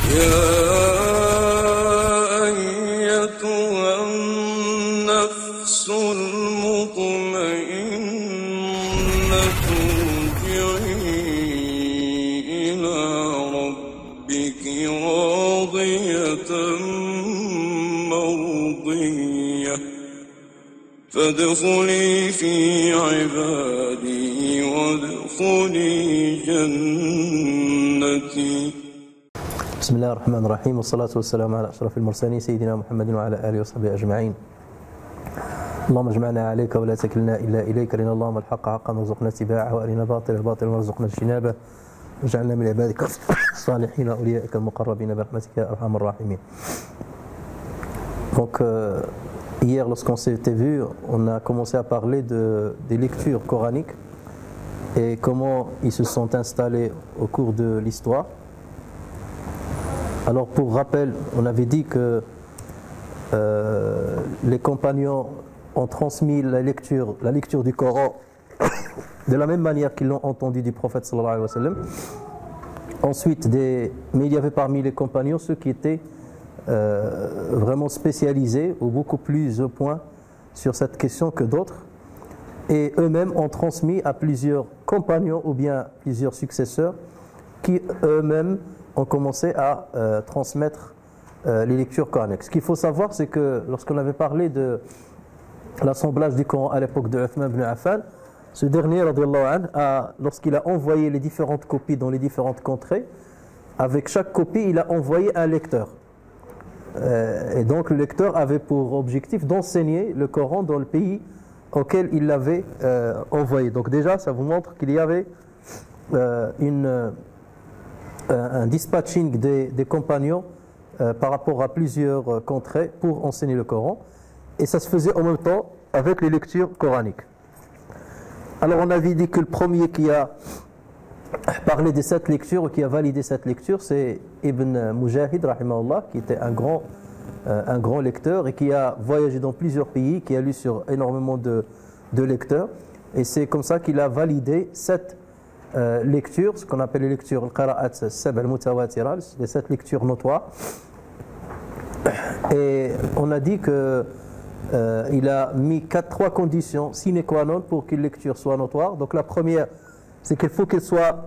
يا أيتها النفس المطمئنة ارجعي إلى ربك راضية مرضية فادخلي في عبادي وادخلي جنتي. بسم الله الرحمن الرحيم والصلاة والسلام على أشرف المرسلين سيدنا محمد وعلى آله وصحبه أجمعين. اللهم اجمعنا عليك ولا تكلنا إلا إليك، أرنا اللهم الحق حقا وارزقنا اتباعه وأرنا الباطل باطلا وارزقنا اجتنابه واجعلنا من عبادك الصالحين وأوليائك المقربين برحمتك يا أرحم الراحمين. Donc hier lorsqu'on s'était vu, on a commencé à parler des lectures coraniques et comment ils se sont installés au cours de l'histoire. Alors pour rappel, on avait dit que les compagnons ont transmis la lecture du Coran de la même manière qu'ils l'ont entendu du prophète sallallahu alayhi wa sallam. Ensuite, mais il y avait parmi les compagnons ceux qui étaient vraiment spécialisés ou beaucoup plus au point sur cette question que d'autres. Et eux-mêmes ont transmis à plusieurs compagnons ou bien plusieurs successeurs qui eux-mêmes ont commencé à transmettre les lectures coraniques. Ce qu'il faut savoir, c'est que lorsqu'on avait parlé de l'assemblage du Coran à l'époque de Uthman ibn Affan, ce dernier, lorsqu'il a envoyé les différentes copies dans les différentes contrées, avec chaque copie, il a envoyé un lecteur. Et donc le lecteur avait pour objectif d'enseigner le Coran dans le pays auquel il l'avait envoyé. Donc déjà, ça vous montre qu'il y avait un dispatching des compagnons par rapport à plusieurs contrées pour enseigner le Coran. Et ça se faisait en même temps avec les lectures coraniques. Alors on avait dit que le premier qui a parlé de cette lecture ou qui a validé cette lecture, c'est Ibn Mujahid, rahimahullah, qui était un grand lecteur et qui a voyagé dans plusieurs pays, qui a lu sur énormément de lecteurs. Et c'est comme ça qu'il a validé cette lecture, ce qu'on appelle les lectures al-Qira'at as-sab' al-mutawatira, les 7 lectures notoires. Et on a dit que il a mis 3 conditions sine qua non pour qu'une lecture soit notoire. Donc la première, c'est qu'il faut qu'elle soit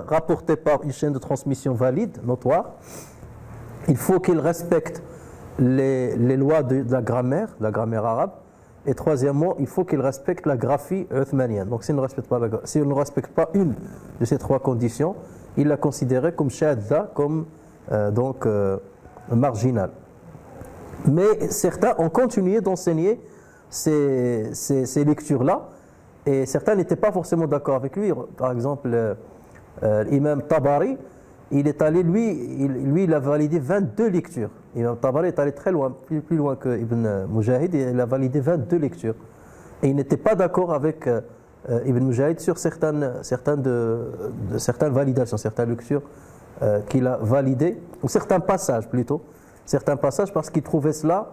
rapportée par une chaîne de transmission valide, notoire. Il faut qu'il respecte les lois de la grammaire arabe. Et troisièmement, il faut qu'il respecte la graphie uthmanienne. Donc s'il ne respecte pas une de ces 3 conditions, il l'a considéré comme shadda, comme marginal. Mais certains ont continué d'enseigner ces lectures-là, et certains n'étaient pas forcément d'accord avec lui. Par exemple, l'imam Tabari, il est allé, lui, il a validé 22 lectures. L'imam Tabari est allé très loin, plus loin que Ibn Mujahid, et il a validé 22 lectures. Et il n'était pas d'accord avec Ibn Mujahid sur certaines validations, certaines lectures qu'il a validées, ou certains passages plutôt. Certains passages parce qu'il trouvait cela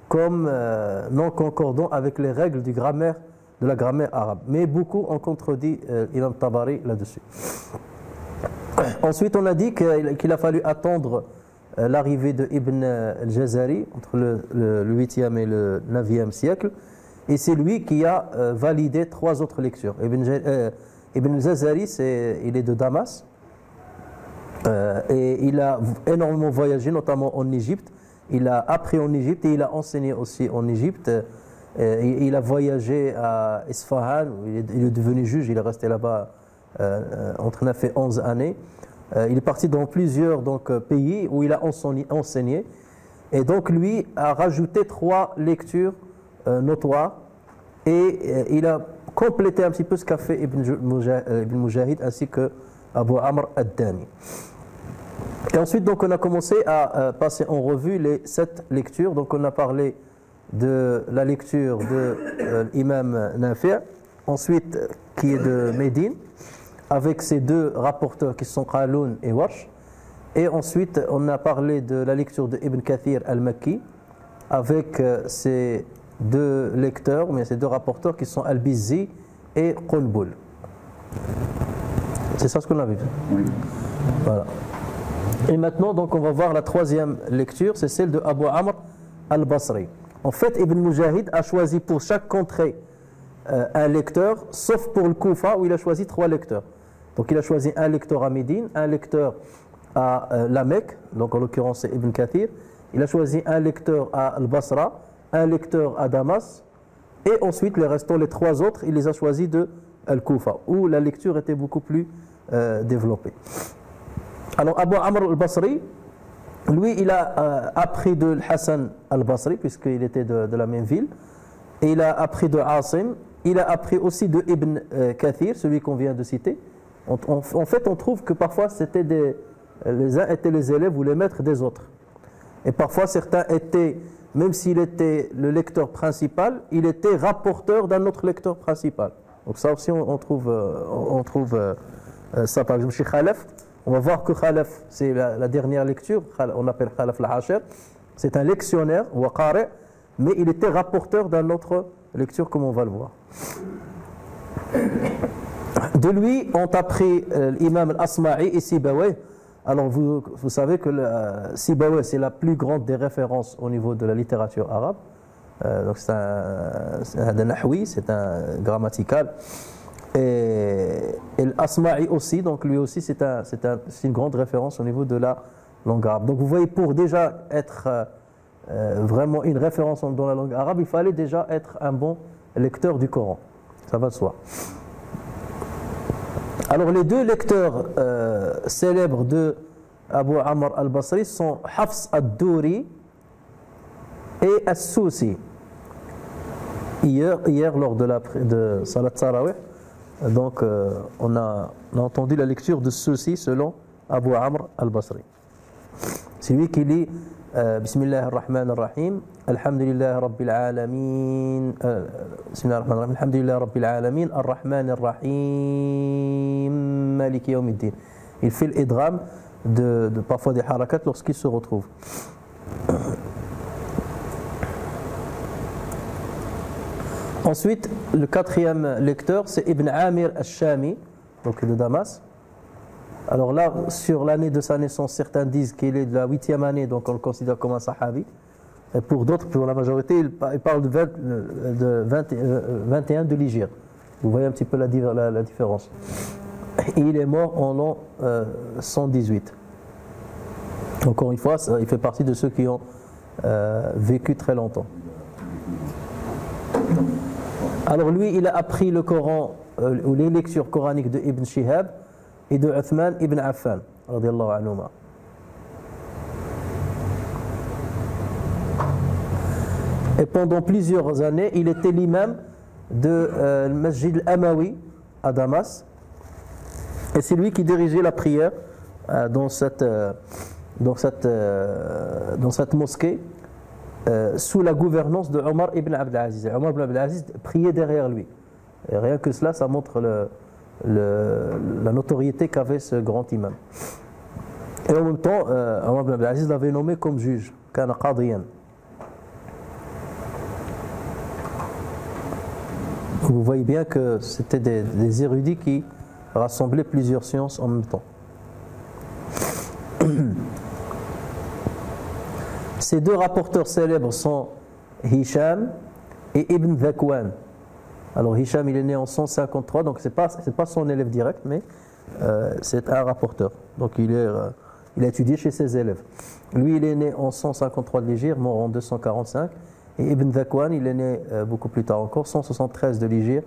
comme non concordant avec les règles de la grammaire arabe. Mais beaucoup ont contredit Imam Tabari là-dessus. Ensuite, on a dit qu'il a fallu attendre l'arrivée de Ibn al-Jazari entre le 8e et le 9e siècle. Et c'est lui qui a validé 3 autres lectures. Ibn al-Jazari, il est de Damas. Et il a énormément voyagé, notamment en Égypte. Il a appris en Égypte et il a enseigné aussi en Égypte. Il a voyagé à Isfahan, il est devenu juge, il est resté là-bas entre 9 et 11 années. Il est parti dans plusieurs pays où il a enseigné. Et donc lui a rajouté 3 lectures notoires. Et il a complété un petit peu ce qu'a fait Ibn Mujahid ainsi que Abu Amr ad-Dani. Et ensuite, donc, on a commencé à passer en revue les 7 lectures. Donc, on a parlé de la lecture de l'imam Nafi', ensuite qui est de Médine, avec ses 2 rapporteurs qui sont Qaloun et Warsh. Et ensuite, on a parlé de la lecture de Ibn Kathir al-Makki, avec ses 2 lecteurs, mais ses 2 rapporteurs qui sont Al-Bizzi et Qunbul. C'est ça ce qu'on avait vu. Oui. Voilà. Et maintenant, donc, on va voir la troisième lecture, c'est celle de Abu Amr al-Basri. En fait, Ibn Mujahid a choisi pour chaque contrée un lecteur, sauf pour le Koufa où il a choisi 3 lecteurs. Donc il a choisi un lecteur à Médine, un lecteur à la Mecque, donc en l'occurrence c'est Ibn Kathir. Il a choisi un lecteur à Al-Basra, un lecteur à Damas, et ensuite les restants, les 3 autres, il les a choisis de Al-Koufa, où la lecture était beaucoup plus développée. Alors Abu Amr al-Basri, lui il a appris de Hassan al-Basri, puisqu'il était de la même ville, et il a appris de Asim, il a appris aussi de Ibn Kathir, celui qu'on vient de citer. En fait, on trouve que parfois, les uns étaient les élèves ou les maîtres des autres. Et parfois, certains étaient, même s'il était le lecteur principal, il était rapporteur d'un autre lecteur principal. Donc ça aussi, on trouve ça. Par exemple, chez Khalaf, on va voir que Khalaf, c'est la dernière lecture, on appelle Khalaf al-Hashir. C'est un lectionnaire, ou qari, mais il était rapporteur d'une autre lecture, comme on va le voir. De lui ont appris l'imam al-Asma'i et Sibawayh. Alors vous savez que Sibawayh c'est la plus grande des références au niveau de la littérature arabe. Donc c'est un nahwi, c'est un grammatical. Et l'Asma'i aussi, donc lui aussi c'est une grande référence au niveau de la langue arabe. Donc vous voyez, pour déjà être vraiment une référence dans la langue arabe, il fallait déjà être un bon lecteur du Coran. Ça va de soi. Alors les 2 lecteurs célèbres de Abu Amr al-Basri sont Hafs ad-Douri et As-Sousi. Hier lors de Salat Tarawih, donc on a entendu la lecture de ceux-ci selon Abu Amr al-Basri. C'est lui qui lit Bismillah ar-Rahman ar-Rahim, Alhamdulillah Rabbil Alamin, Bismillah ar-Rahman ar-Rahim, Alhamdulillah Rabbil Alamin, Ar-Rahman ar-Rahim, Maliki Yawmiddin. Il fait l'idgham de parfois des harakat lorsqu'il se retrouve. Ensuite, le 4e lecteur, c'est Ibn Amir al-Shami, donc de Damas. Alors là, sur l'année de sa naissance, certains disent qu'il est de la 8e année, donc on le considère comme un sahabi. Et pour d'autres, pour la majorité, il parle de 21 de l'Hijr. Vous voyez un petit peu la différence. Et il est mort en l'an 118. Encore une fois, il fait partie de ceux qui ont vécu très longtemps. Alors lui, il a appris le Coran, ou les lectures coraniques de Ibn Shihab et de Uthman ibn Affan, radiyallahu anhuma. Et pendant plusieurs années, il était l'imam de Masjid al-Amawi à Damas. Et c'est lui qui dirigeait la prière dans cette mosquée sous la gouvernance de Omar ibn Abd al-Aziz. Omar ibn Abd al-Aziz priait derrière lui. Et rien que cela, ça montre la notoriété qu'avait ce grand imam. Et en même temps, Omar ibn Abd al-Aziz l'avait nommé comme juge, kana qadiyan. Vous voyez bien que c'était des érudits qui rassemblaient plusieurs sciences en même temps. Ces 2 rapporteurs célèbres sont Hisham et Ibn Dhakwan. Alors Hisham, il est né en 153, donc c'est pas son élève direct, mais c'est un rapporteur. Donc il a étudié chez ses élèves. Lui, il est né en 153 de l'Hégire, mort en 245. Et Ibn Dhakwan, il est né beaucoup plus tard encore, 173 de l'Hégire,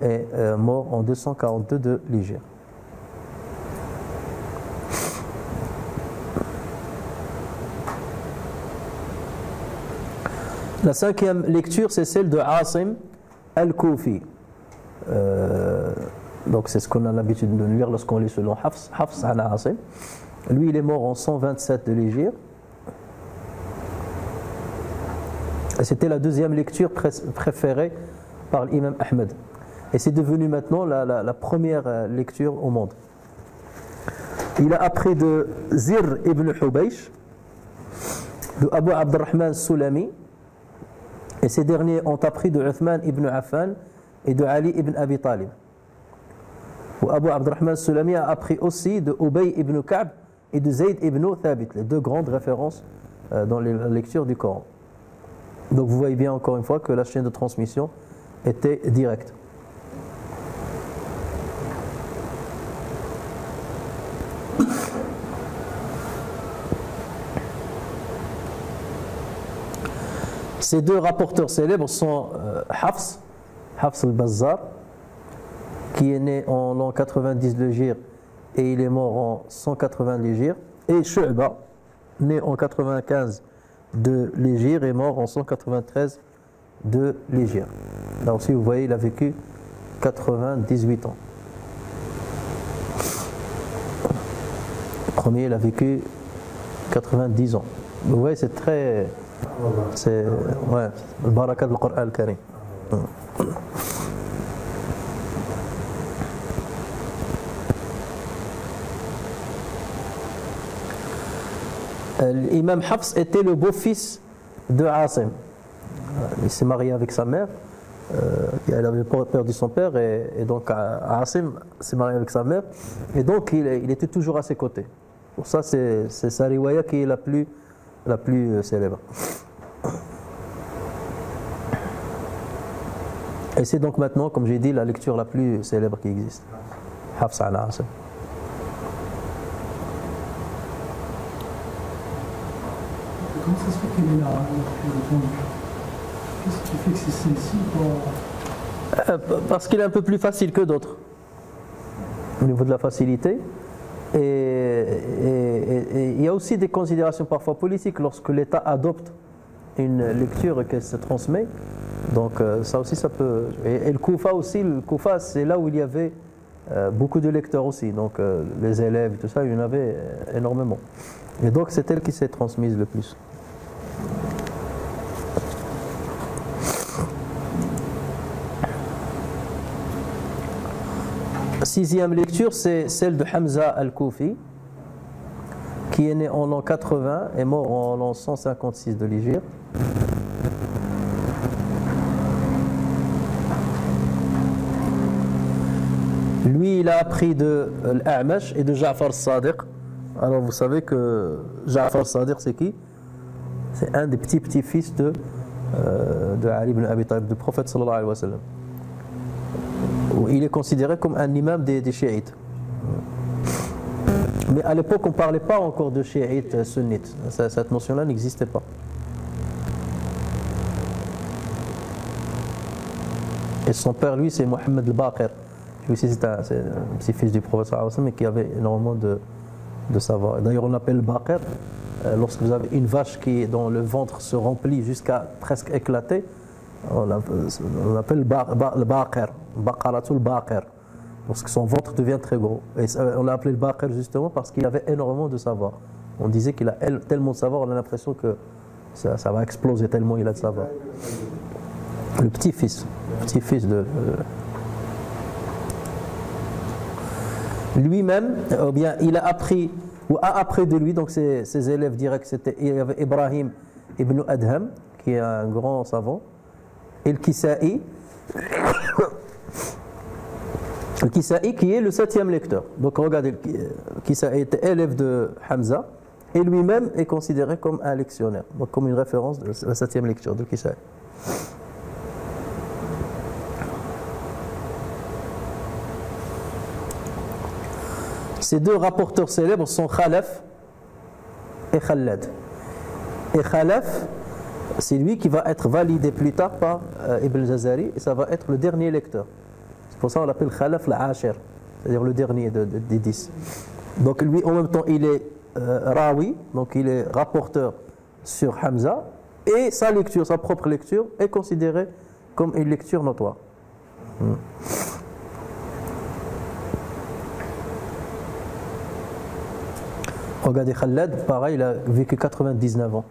et mort en 242 de l'Hégire. La 5e lecture, c'est celle de Asim al-Koufi. Donc c'est ce qu'on a l'habitude de lire lorsqu'on lit selon Hafs an Asim. Lui, il est mort en 127 de l'Hégire. C'était la 2e lecture préférée par l'imam Ahmed. Et c'est devenu maintenant la première lecture au monde. Il a appris de Zir ibn Hubaysh, de Abu Abdurrahman Sulami, et ces derniers ont appris de Uthman ibn Affan et de Ali ibn Abi Talib. Abu Abdurrahman Sulami a appris aussi de Ubay ibn Ka'b et de Zayd ibn Thabit, les deux grandes références dans la lecture du Coran. Donc vous voyez bien encore une fois que la chaîne de transmission était directe. Ces deux rapporteurs célèbres sont Hafs al-Bazzar, qui est né en l'an 90 de l'Hégire et il est mort en 180 de l'Hégire, et Shu'ba, né en 95 de l'Hégire et mort en 193 de l'Hégire. Là aussi, vous voyez, il a vécu 98 ans. Le premier, il a vécu 90 ans. Vous voyez, c'est très... C'est... Ouais, le barakat du Coran al-Karim. L'imam Hafs était le beau-fils de Asim. Il s'est marié avec sa mère. Il avait perdu son père et donc Asim s'est marié avec sa mère. Et donc il était toujours à ses côtés. Pour ça, c'est sa riwaya qui est la plus célèbre. Et c'est donc maintenant, comme j'ai dit, la lecture la plus célèbre qui existe. Hafs al-Asim. Comment ça se fait qu'elle est là Qu'est-ce qui fait que c'est celle-ci Parce qu'il est un peu plus facile que d'autres au niveau de la facilité. Et il y a aussi des considérations parfois politiques lorsque l'État adopte une lecture et qu'elle se transmet. Donc ça aussi, ça peut... Et le Koufa aussi, c'est là où il y avait beaucoup de lecteurs aussi. Donc les élèves et tout ça, il y en avait énormément. Et donc c'est elle qui s'est transmise le plus. Sixième lecture, c'est celle de Hamza al-Koufi, qui est né en l'an 80 et mort en l'an 156 de l'Hégire. Lui, il a appris de l'A'mash et de Ja'far al-Sadiq. Alors vous savez que Ja'far al-Sadiq, c'est qui? C'est un des petits-fils de Ali ibn Abi Talib, du prophète sallallahu alayhi wa sallam. Il est considéré comme un imam des chiites. Mais à l'époque, on ne parlait pas encore de chiites sunnites. Cette notion-là n'existait pas. Et son père, lui, c'est Mohammed al-Baqir. Lui aussi, c'est un petit-fils du prophète sallallahu alayhi wa sallam, mais qui avait énormément de savoir. D'ailleurs, on appelle Baqir, lorsque vous avez une vache dont le ventre se remplit jusqu'à presque éclater, on appelle le Baqir, Baqaratul Baqir, lorsque son ventre devient très gros. Et on l'a appelé le Baqir justement parce qu'il avait énormément de savoir. On disait qu'il a tellement de savoir, on a l'impression que ça va exploser tellement il a de savoir. Le petit-fils de... Lui-même, ou bien il a appris, ou a appris de lui, donc ses élèves directs, il y avait Ibrahim ibn Adham, qui est un grand savant, et le Kisa'i, qui est le 7e lecteur. Donc regardez, le Kisa'i était élève de Hamza, et lui-même est considéré comme un lectionnaire, donc comme une référence de la 7e lecture de Kisa'i. Ces deux rapporteurs célèbres sont Khalaf et Khalad. Et Khalaf, c'est lui qui va être validé plus tard par Ibn Jazari, et ça va être le dernier lecteur. C'est pour ça qu'on l'appelle Khalaf al-Ashir, c'est-à-dire le dernier des 10. Donc lui, en même temps, il est Rawi, donc il est rapporteur sur Hamza, et sa lecture, sa propre lecture, est considérée comme une lecture notoire. Regardez Khalad, pareil, il a vécu 99 ans.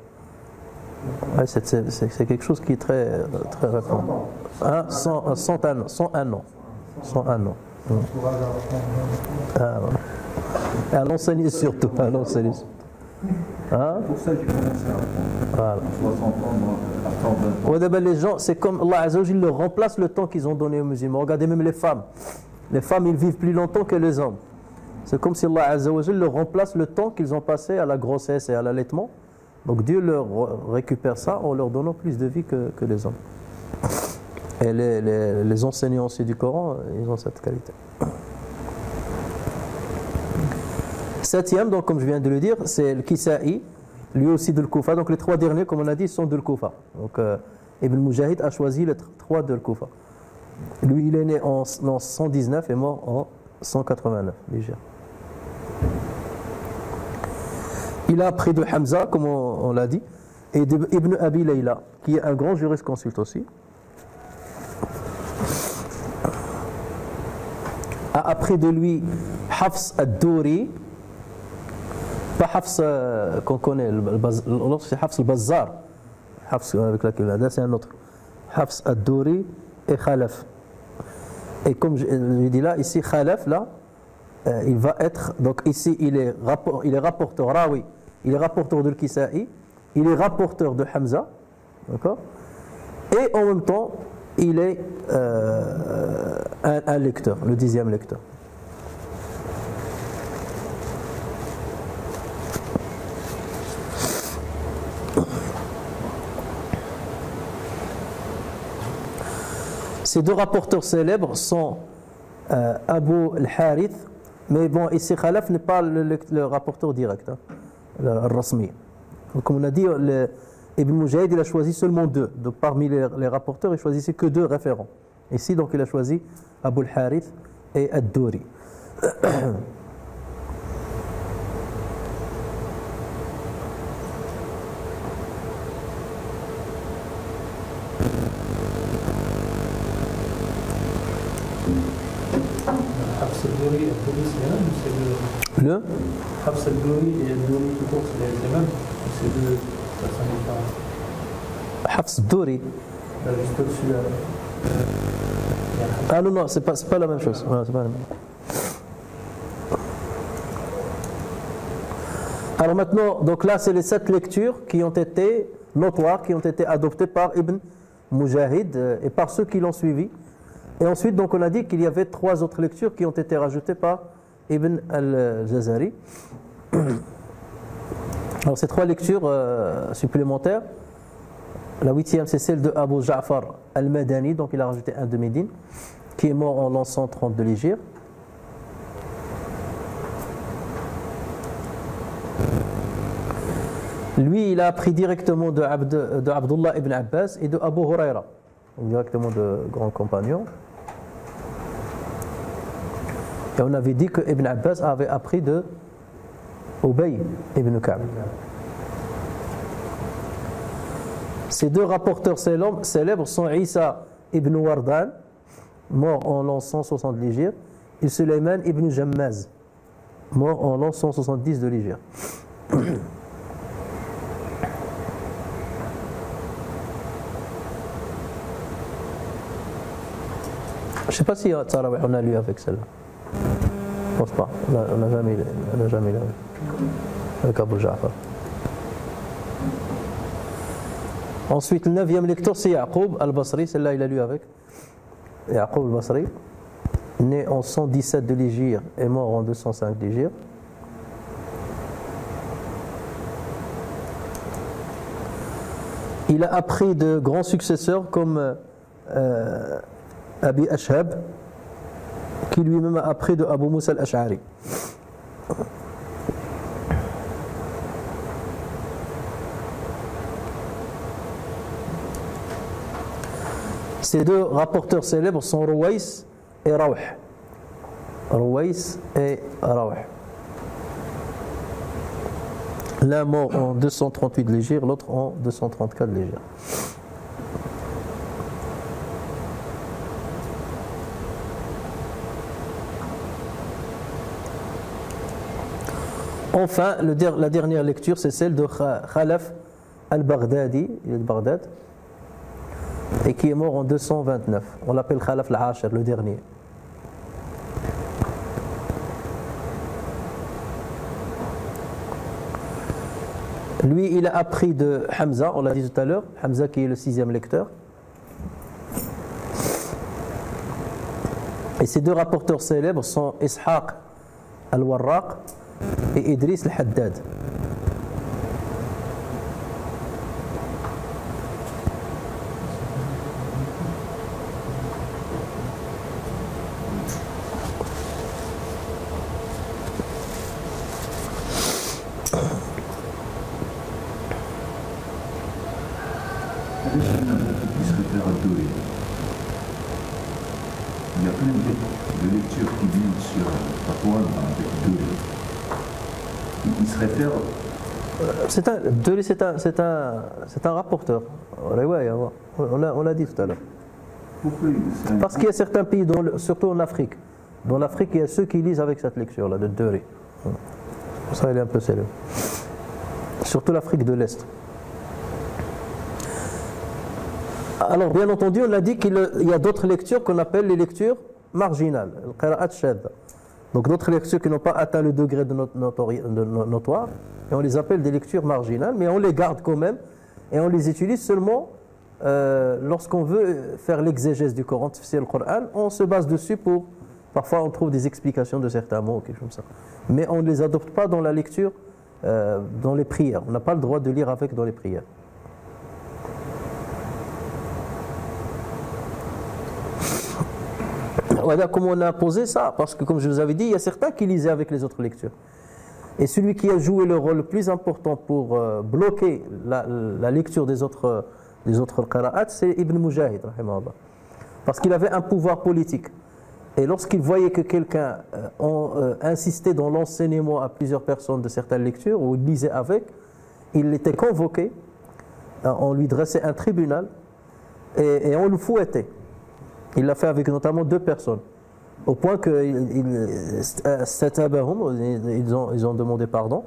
Ouais, c'est quelque chose qui est très récent. 101 ans. 101 ans. 101 ans. À l'enseigner surtout. À l'enseigner. Hein? Pour ça, j'ai commencé à 60 ans, ouais, d'abord, les gens, c'est comme Allah Azza wa Jalla leur remplace le temps qu'ils ont donné aux musulmans. Regardez même les femmes. Les femmes, ils vivent plus longtemps que les hommes. c'est comme si Allah Azza wa Jal leur remplace le temps qu'ils ont passé à la grossesse et à l'allaitement. Donc Dieu leur récupère ça en leur donnant plus de vie que les hommes. Et les enseignants aussi du Coran, ils ont cette qualité. Septième, donc comme je viens de le dire, c'est le Kisa'i, lui aussi de l'Koufa. Donc les trois derniers, comme on a dit, sont de l'Koufa. Donc Ibn Mujahid a choisi les trois de l'Koufa. Lui, il est né en 119 et mort en 189, déjà. Il a appris de Hamza, comme on l'a dit, et d'Ibn Abi Layla, qui est un grand jurisconsulte aussi. A appris de lui Hafs ad-Douri, pas Hafs qu'on connaît, l'autre c'est Hafs al-Bazzar, Hafs avec laquelle là c'est un autre. Hafs ad-Douri et Khalaf. Et comme je dis là, ici Khalaf, là, il va être, donc ici il est rapporteur, Rawi, il est rapporteur de l'Kisa'i, il est rapporteur de Hamza, d'accord, et en même temps il est un lecteur, le 10e lecteur. Ces deux rapporteurs célèbres sont Abu al-Harith, mais bon, ici Khalaf n'est pas le rapporteur direct, hein, le Rasmi. Comme on a dit, Ibn Mujahid il a choisi seulement deux. Donc, parmi les rapporteurs, il choisissait que deux référents. Ici, donc, il a choisi Abu al-Harith et Ad-Douri. Hafs al-Douri et Ad-Douri, c'est les mêmes ou c'est deux? Le Hafs al-Douri et Ad-Douri tout court, c'est les mêmes ou c'est deux personnes différentes? Hafs al-Douri. Là, juste au-dessus, là. Ah non, non, c'est pas la même chose. Ouais, c'est pas la même. Alors maintenant, donc là, c'est les 7 lectures qui ont été notoires, qui ont été adoptées par Ibn Mujahid et par ceux qui l'ont suivi. Et ensuite, donc, on a dit qu'il y avait 3 autres lectures qui ont été rajoutées par Ibn al-Jazari. Alors, ces 3 lectures supplémentaires, la 8e, c'est celle de Abu Ja'far al-Madani, donc il a rajouté un de Médine, qui est mort en l'an 130 de l'Hégire. Lui, il a appris directement de Abdullah ibn Abbas et de Abu Huraira, directement de grands compagnons. Et on avait dit que Ibn Abbas avait appris de Ubay ibn Ka'b. Ces deux rapporteurs célèbres sont Isa ibn Wardan, mort en l'an 160 de l'Hégire, et Sulayman ibn Jammaz, mort en l'an 170 de l'Hégire. Je ne sais pas si Tarawih on a lu avec celle-là. Je ne pense pas. On n'a jamais lu avec Abu Ja'far. Ensuite, le 9e lecteur, c'est Yaqub al-Basri. Celle-là, il a lu avec Yaqub al-Basri, né en 117 de l'Hégire et mort en 205 de l'Hégire. Il a appris de grands successeurs comme Abi Ashhab, qui lui-même a appris de Abu Musa al-Ash'ari. Ces deux rapporteurs célèbres sont Ruwais et Rawh. Ruwais et Rawh. L'un mort en 238 de l'Hégire, l'autre en 234 de l'Hégire. Enfin, la dernière lecture, c'est celle de Khalaf al-Baghdadi, il est de Bagdad, et qui est mort en 229. On l'appelle Khalaf al-Ashir, le dernier. Lui, il a appris de Hamza, on l'a dit tout à l'heure, Hamza qui est le 6e lecteur. Et ces deux rapporteurs célèbres sont Ishaq Al-Warraq et Idriss Al-Haddad. Qui se réfère à Doé. Il y a plein de lectures qui viennent sur Fatwa avec Doé. Il se réfère. C'est un rapporteur. On l'a dit tout à l'heure. Pourquoi Parce qu'il y a certains pays, surtout en Afrique. Dans l'Afrique, il y a ceux qui lisent avec cette lecture-là, de Dewey. Pour ça, il est un peu célèbre. Surtout l'Afrique de l'Est. Alors, bien entendu, on a dit qu'il y a d'autres lectures qu'on appelle les lectures marginales, al-qira'at shadda. Donc d'autres lectures qui n'ont pas atteint le degré de notoire, et on les appelle des lectures marginales, mais on les garde quand même, et on les utilise seulement lorsqu'on veut faire l'exégèse du Coran, tafsir le Coran, on se base dessus pour, parfois on trouve des explications de certains mots, quelque chose comme ça. Mais on ne les adopte pas dans la lecture, dans les prières. On n'a pas le droit de lire avec dans les prières. Voilà comment on a posé ça, parce que comme je vous avais dit, il y a certains qui lisaient avec les autres lectures. Et celui qui a joué le rôle le plus important pour bloquer la lecture des autres qira'at, c'est Ibn Mujahid, rahimahullah. Parce qu'il avait un pouvoir politique. Et lorsqu'il voyait que quelqu'un insistait dans l'enseignement à plusieurs personnes de certaines lectures, ou il lisait avec, il était convoqué, on lui dressait un tribunal, et on le fouettait. Il l'a fait avec notamment 2 personnes. Au point qu'ils ont demandé pardon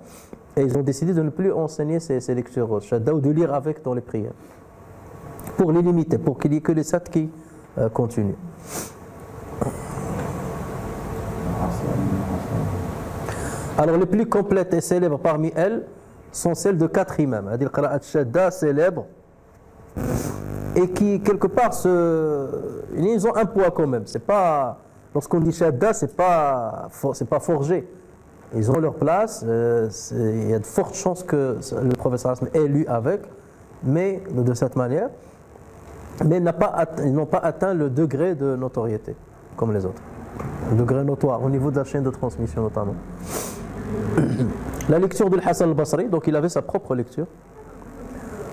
et ils ont décidé de ne plus enseigner ces lectures shadda ou de lire avec dans les prières. Pour les limiter, pour qu'il n'y ait que les 7 qui continuent. Alors les plus complètes et célèbres parmi elles sont celles de 4 imams. C'est-à-dire qira'at shadda célèbre et qui quelque part ils ont un poids quand même. C'est pas, lorsqu'on dit shadda, c'est pas forgé. Ils ont leur place. Il y a de fortes chances que le professeur ait lu avec, mais de cette manière. Mais ils n'ont pas atteint le degré de notoriété comme les autres. Le degré notoire au niveau de la chaîne de transmission notamment. La lecture de Hassan al-Basri, donc il avait sa propre lecture.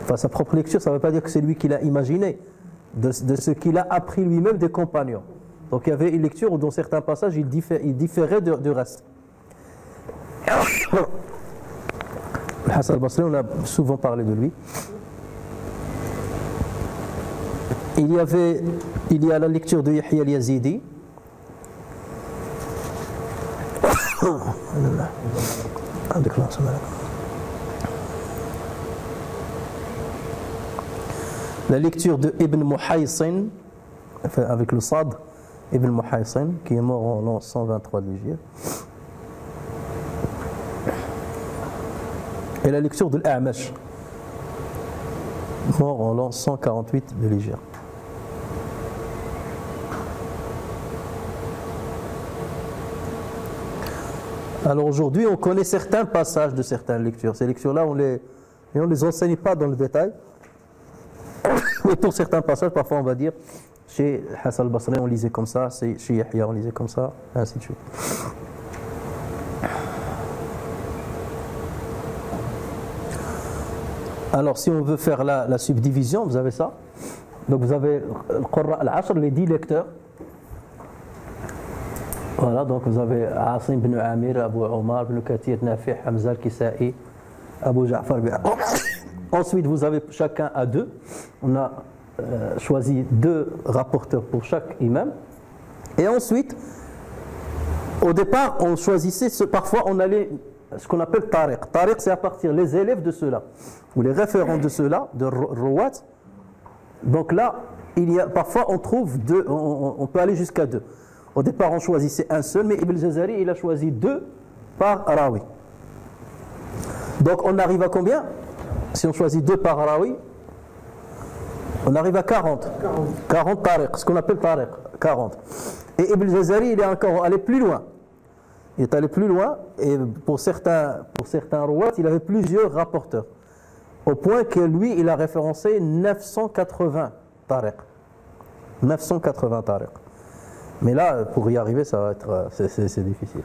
Enfin, sa propre lecture, ça ne veut pas dire que c'est lui qui l'a imaginé, de ce qu'il a appris lui-même des compagnons. Donc il y avait une lecture où dans certains passages, il différait du reste. Hassan al-Basri, on a souvent parlé de lui. Il y a la lecture de Yahya al-Yazidi. La lecture de Ibn Muhaysin, avec le Sad, Ibn Muhaysin, qui est mort en l'an 123 de l'Hégire. Et la lecture de l'A'mash, mort en l'an 148 de l'Hégire. Alors aujourd'hui, on connaît certains passages de certaines lectures. Ces lectures-là, on les enseigne pas dans le détail. Mais pour certains passages, parfois on va dire, chez Hassan al-Basri, on lisait comme ça, chez Yahya, on lisait comme ça, et ainsi de suite. Alors si on veut faire la subdivision, vous avez ça. Donc vous avez le Qurra al-Ashr, les 10 lecteurs. Voilà, donc vous avez Asim ibn Amir, Abu Omar, ibn Kathir, Nafi', Hamza al-Kisa'i, Abu Ja'far. Ensuite, vous avez chacun à 2. On a choisi 2 rapporteurs pour chaque imam. Et ensuite, au départ, on choisissait, parfois on allait, ce qu'on appelle tariq. Tariq, c'est à partir les élèves de ceux-là, ou les référents de ceux-là, de Rouat. Donc là, parfois on trouve 2, on peut aller jusqu'à 2. Au départ, on choisissait un seul, mais Ibn Jazari, il a choisi 2 par Rawi. Donc on arrive à combien? Si on choisit 2 par Rawi, on arrive à 40. 40 tariq, ce qu'on appelle tariq, 40. Et Ibn Jazari, il est encore allé plus loin. Il est allé plus loin et pour certains rouat, il avait plusieurs rapporteurs. Au point que lui, il a référencé 980 tariq. 980 tariq. Mais là, pour y arriver, ça va être, c'est difficile.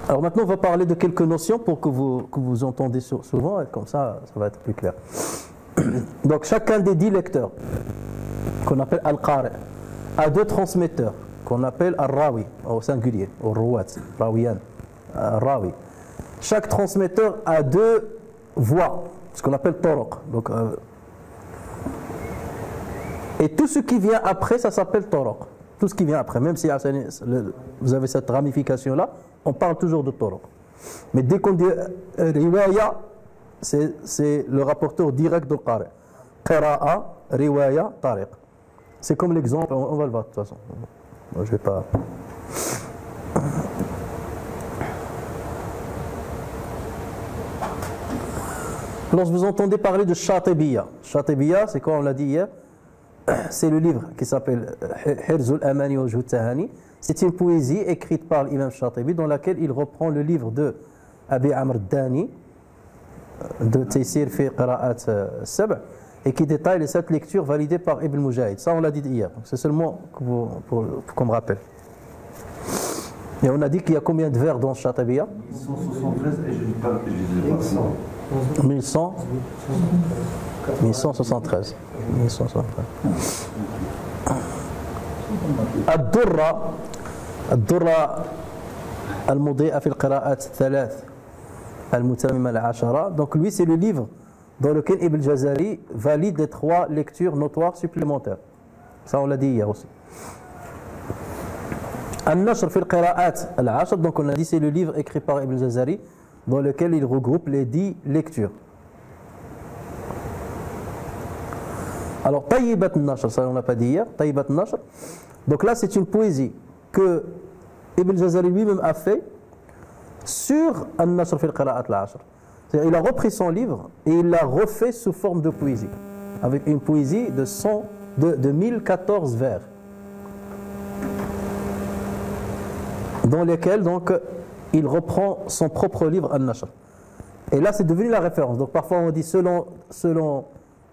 Alors maintenant, on va parler de quelques notions pour que vous entendez souvent, et comme ça va être plus clair. Donc chacun des 10 lecteurs, qu'on appelle al-qari', a 2 transmetteurs, qu'on appelle al-rawi, au singulier, au rouat, rawiyan, rawi. Chaque transmetteur a 2 voix, ce qu'on appelle toroq. Donc, et tout ce qui vient après, ça s'appelle toroq. Tout ce qui vient après, même si vous avez cette ramification-là, on parle toujours de toroq. Mais dès qu'on dit riwaya, c'est le rapporteur direct de qari'. Qira'a, riwaya, tariq. C'est comme l'exemple, on va le voir de toute façon. Moi, je vais pas. Lorsque vous entendez parler de Shatibiya, Shatibiya, c'est quoi, on l'a dit hier, c'est le livre qui s'appelle Hirzul Amani wa Juhud Tahani. C'est une poésie écrite par l'imam Shatibi dans laquelle il reprend le livre de Abi Amr Dani, de Taysir fi Qira'at Sab', et qui détaille les 7 lectures validées par Ibn Mujahid. Ça, on l'a dit hier. C'est seulement qu'on me rappelle. Et on a dit qu'il y a combien de vers dans Shatibiya? 173 et je dis pas, je les ai pas. 1173. الدرة المضيئة في القراءات الثلاث المتممة العشرة. Donc lui, c'est le livre dans lequel Ibn Jazari valide les 3 lectures notoires supplémentaires. Ça, on l'a dit hier aussi. Al-Nashr fi al-Qira'at al-Ashr, donc on a dit c'est le livre écrit par Ibn Jazari dans lequel il regroupe les 10 lectures. Alors, Tayyibat al-Nashr, ça on l'a pas dit hier, Tayyibat al-Nashr. Donc là, c'est une poésie que Ibn Jazari lui-même a fait sur Al-Nashr fi al-Qira'at al-Ashr. Il a repris son livre et il l'a refait sous forme de poésie, avec une poésie de 1014 vers, dans lesquels donc il reprend son propre livre Al-Nashr. Et là, c'est devenu la référence. Donc parfois on dit selon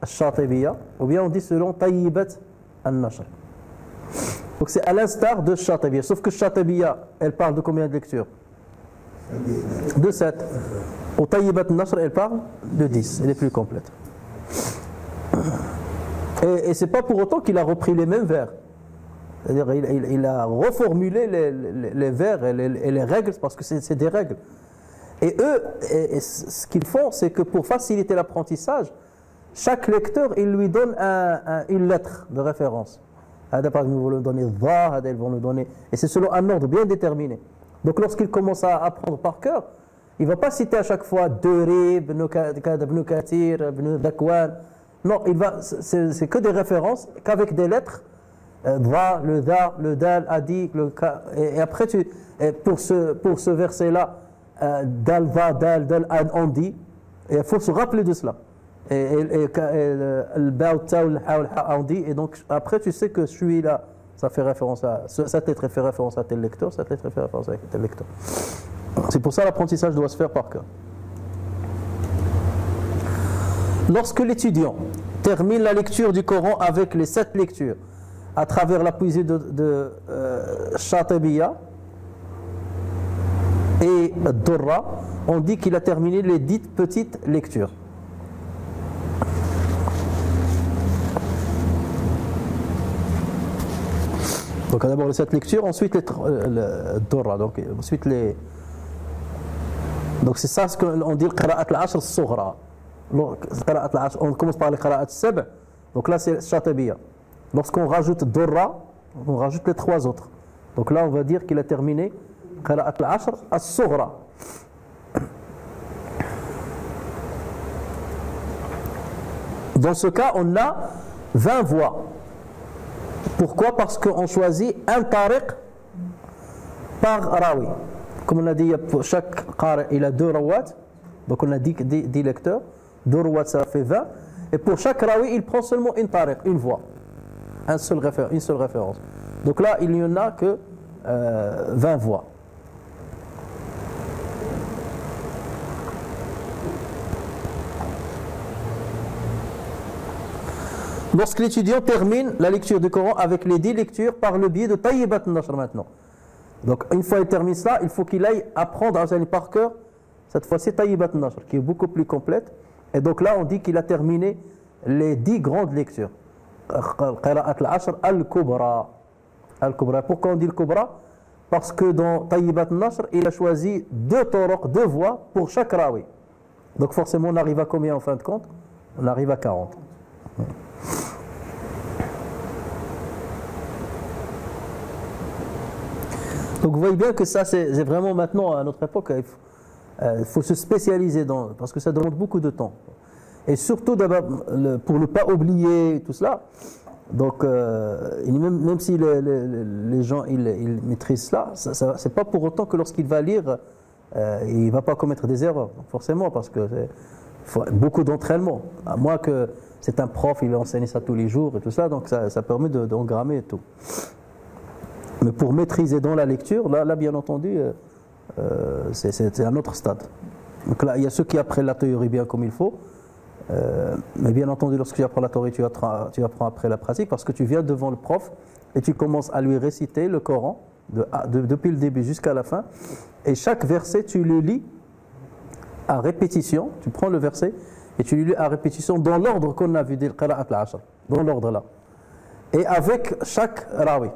Shatibiya, ou bien on dit selon Tayyibat Al-Nashr. Donc c'est à l'instar de Shatibiya, sauf que Shatibiya, elle parle de combien de lectures? De 7. Au Tayyibat Al-Nashr, elle parle de 10, elle est plus complète. Et c'est pas pour autant qu'il a repris les mêmes vers. C'est-à-dire il a reformulé les vers et les règles, parce que c'est des règles. Et eux, ce qu'ils font, c'est que pour faciliter l'apprentissage, chaque lecteur, il lui donne une lettre de référence. Par exemple, ils vont lui donner dha, ils vont lui donner. Et c'est selon un ordre bien déterminé. Donc lorsqu'il commence à apprendre par cœur, il ne va pas citer à chaque fois Durib, Ibn Kathir, Ibn Dakwan. Non, c'est que des références, qu'avec des lettres. Dha, le dha, le dal, adi, le ka. Et après, pour ce verset-là, dal, dha, dal, on dit. Et il faut se rappeler de cela. Et le ba, le ta, le ha, on dit. Et donc, après, tu sais que celui-là, ça fait référence à. Cette lettre fait référence à tel lecteur, cette lettre fait référence à tel lecteur. C'est pour ça que l'apprentissage doit se faire par cœur. Lorsque l'étudiant termine la lecture du Coran avec les 7 lectures, à travers la poésie de Shatibiya et Durra, on dit qu'il a terminé les dites petites lectures. Donc d'abord les 7 lectures, ensuite le Durra, donc ensuite les... Donc c'est ça ce qu'on dit le Qira'at al-Ashr al-Sughra. On commence par le Qira'at al-Sab', donc là c'est Shatibiya. Lorsqu'on rajoute Durra, on rajoute les 3 autres. Donc là on va dire qu'il a terminé Qira'at al-Ashr al-Sughra. Dans ce cas, on a 20 voix. Pourquoi? Parce qu'on choisit un tariq par rawi. Comme on a dit, pour chaque qari, il a 2 rawat. Donc on a 10 lecteurs. 2 rawat, ça fait 20. Et pour chaque rawi, il prend seulement une tariq, une voix. Une seule référence. Donc là, il n'y en a que 20 voix. Lorsque l'étudiant termine la lecture du Coran avec les 10 lectures par le biais de Tayyibat al-Nashr maintenant. Donc une fois qu'il termine cela, il faut qu'il aille apprendre par cœur, cette fois-ci Tayyibat al-Nashr, qui est beaucoup plus complète. Et donc là on dit qu'il a terminé les 10 grandes lectures. Qira'at al-Ashr al-Kubra. Al-Kubra. Pourquoi on dit al-Kubra? Parce que dans Tayyibat al-Nashr, il a choisi 2 toroq, 2 voix pour chaque rawi. Donc forcément on arrive à combien en fin de compte? On arrive à 40. Donc vous voyez bien que ça c'est vraiment maintenant à notre époque, il faut se spécialiser parce que ça demande beaucoup de temps. Et surtout d'abord pour ne pas oublier tout cela, donc même si les gens ils maîtrisent cela, c'est pas pour autant que lorsqu'il va lire, il ne va pas commettre des erreurs, forcément, parce que faut beaucoup d'entraînement. À moins que c'est un prof, il va enseigner ça tous les jours et tout ça, donc ça permet d'engrammer et tout. Mais pour maîtriser dans la lecture, là bien entendu, c'est un autre stade. Donc là, il y a ceux qui apprennent la théorie bien comme il faut, mais bien entendu, lorsque tu apprends la théorie, tu apprends après la pratique, parce que tu viens devant le prof et tu commences à lui réciter le Coran, depuis le début jusqu'à la fin, et chaque verset, tu le lis à répétition, tu prends le verset, et tu le lis à répétition dans l'ordre qu'on a vu, Qira'at al-Ashr, dans l'ordre là. Et avec chaque rawi.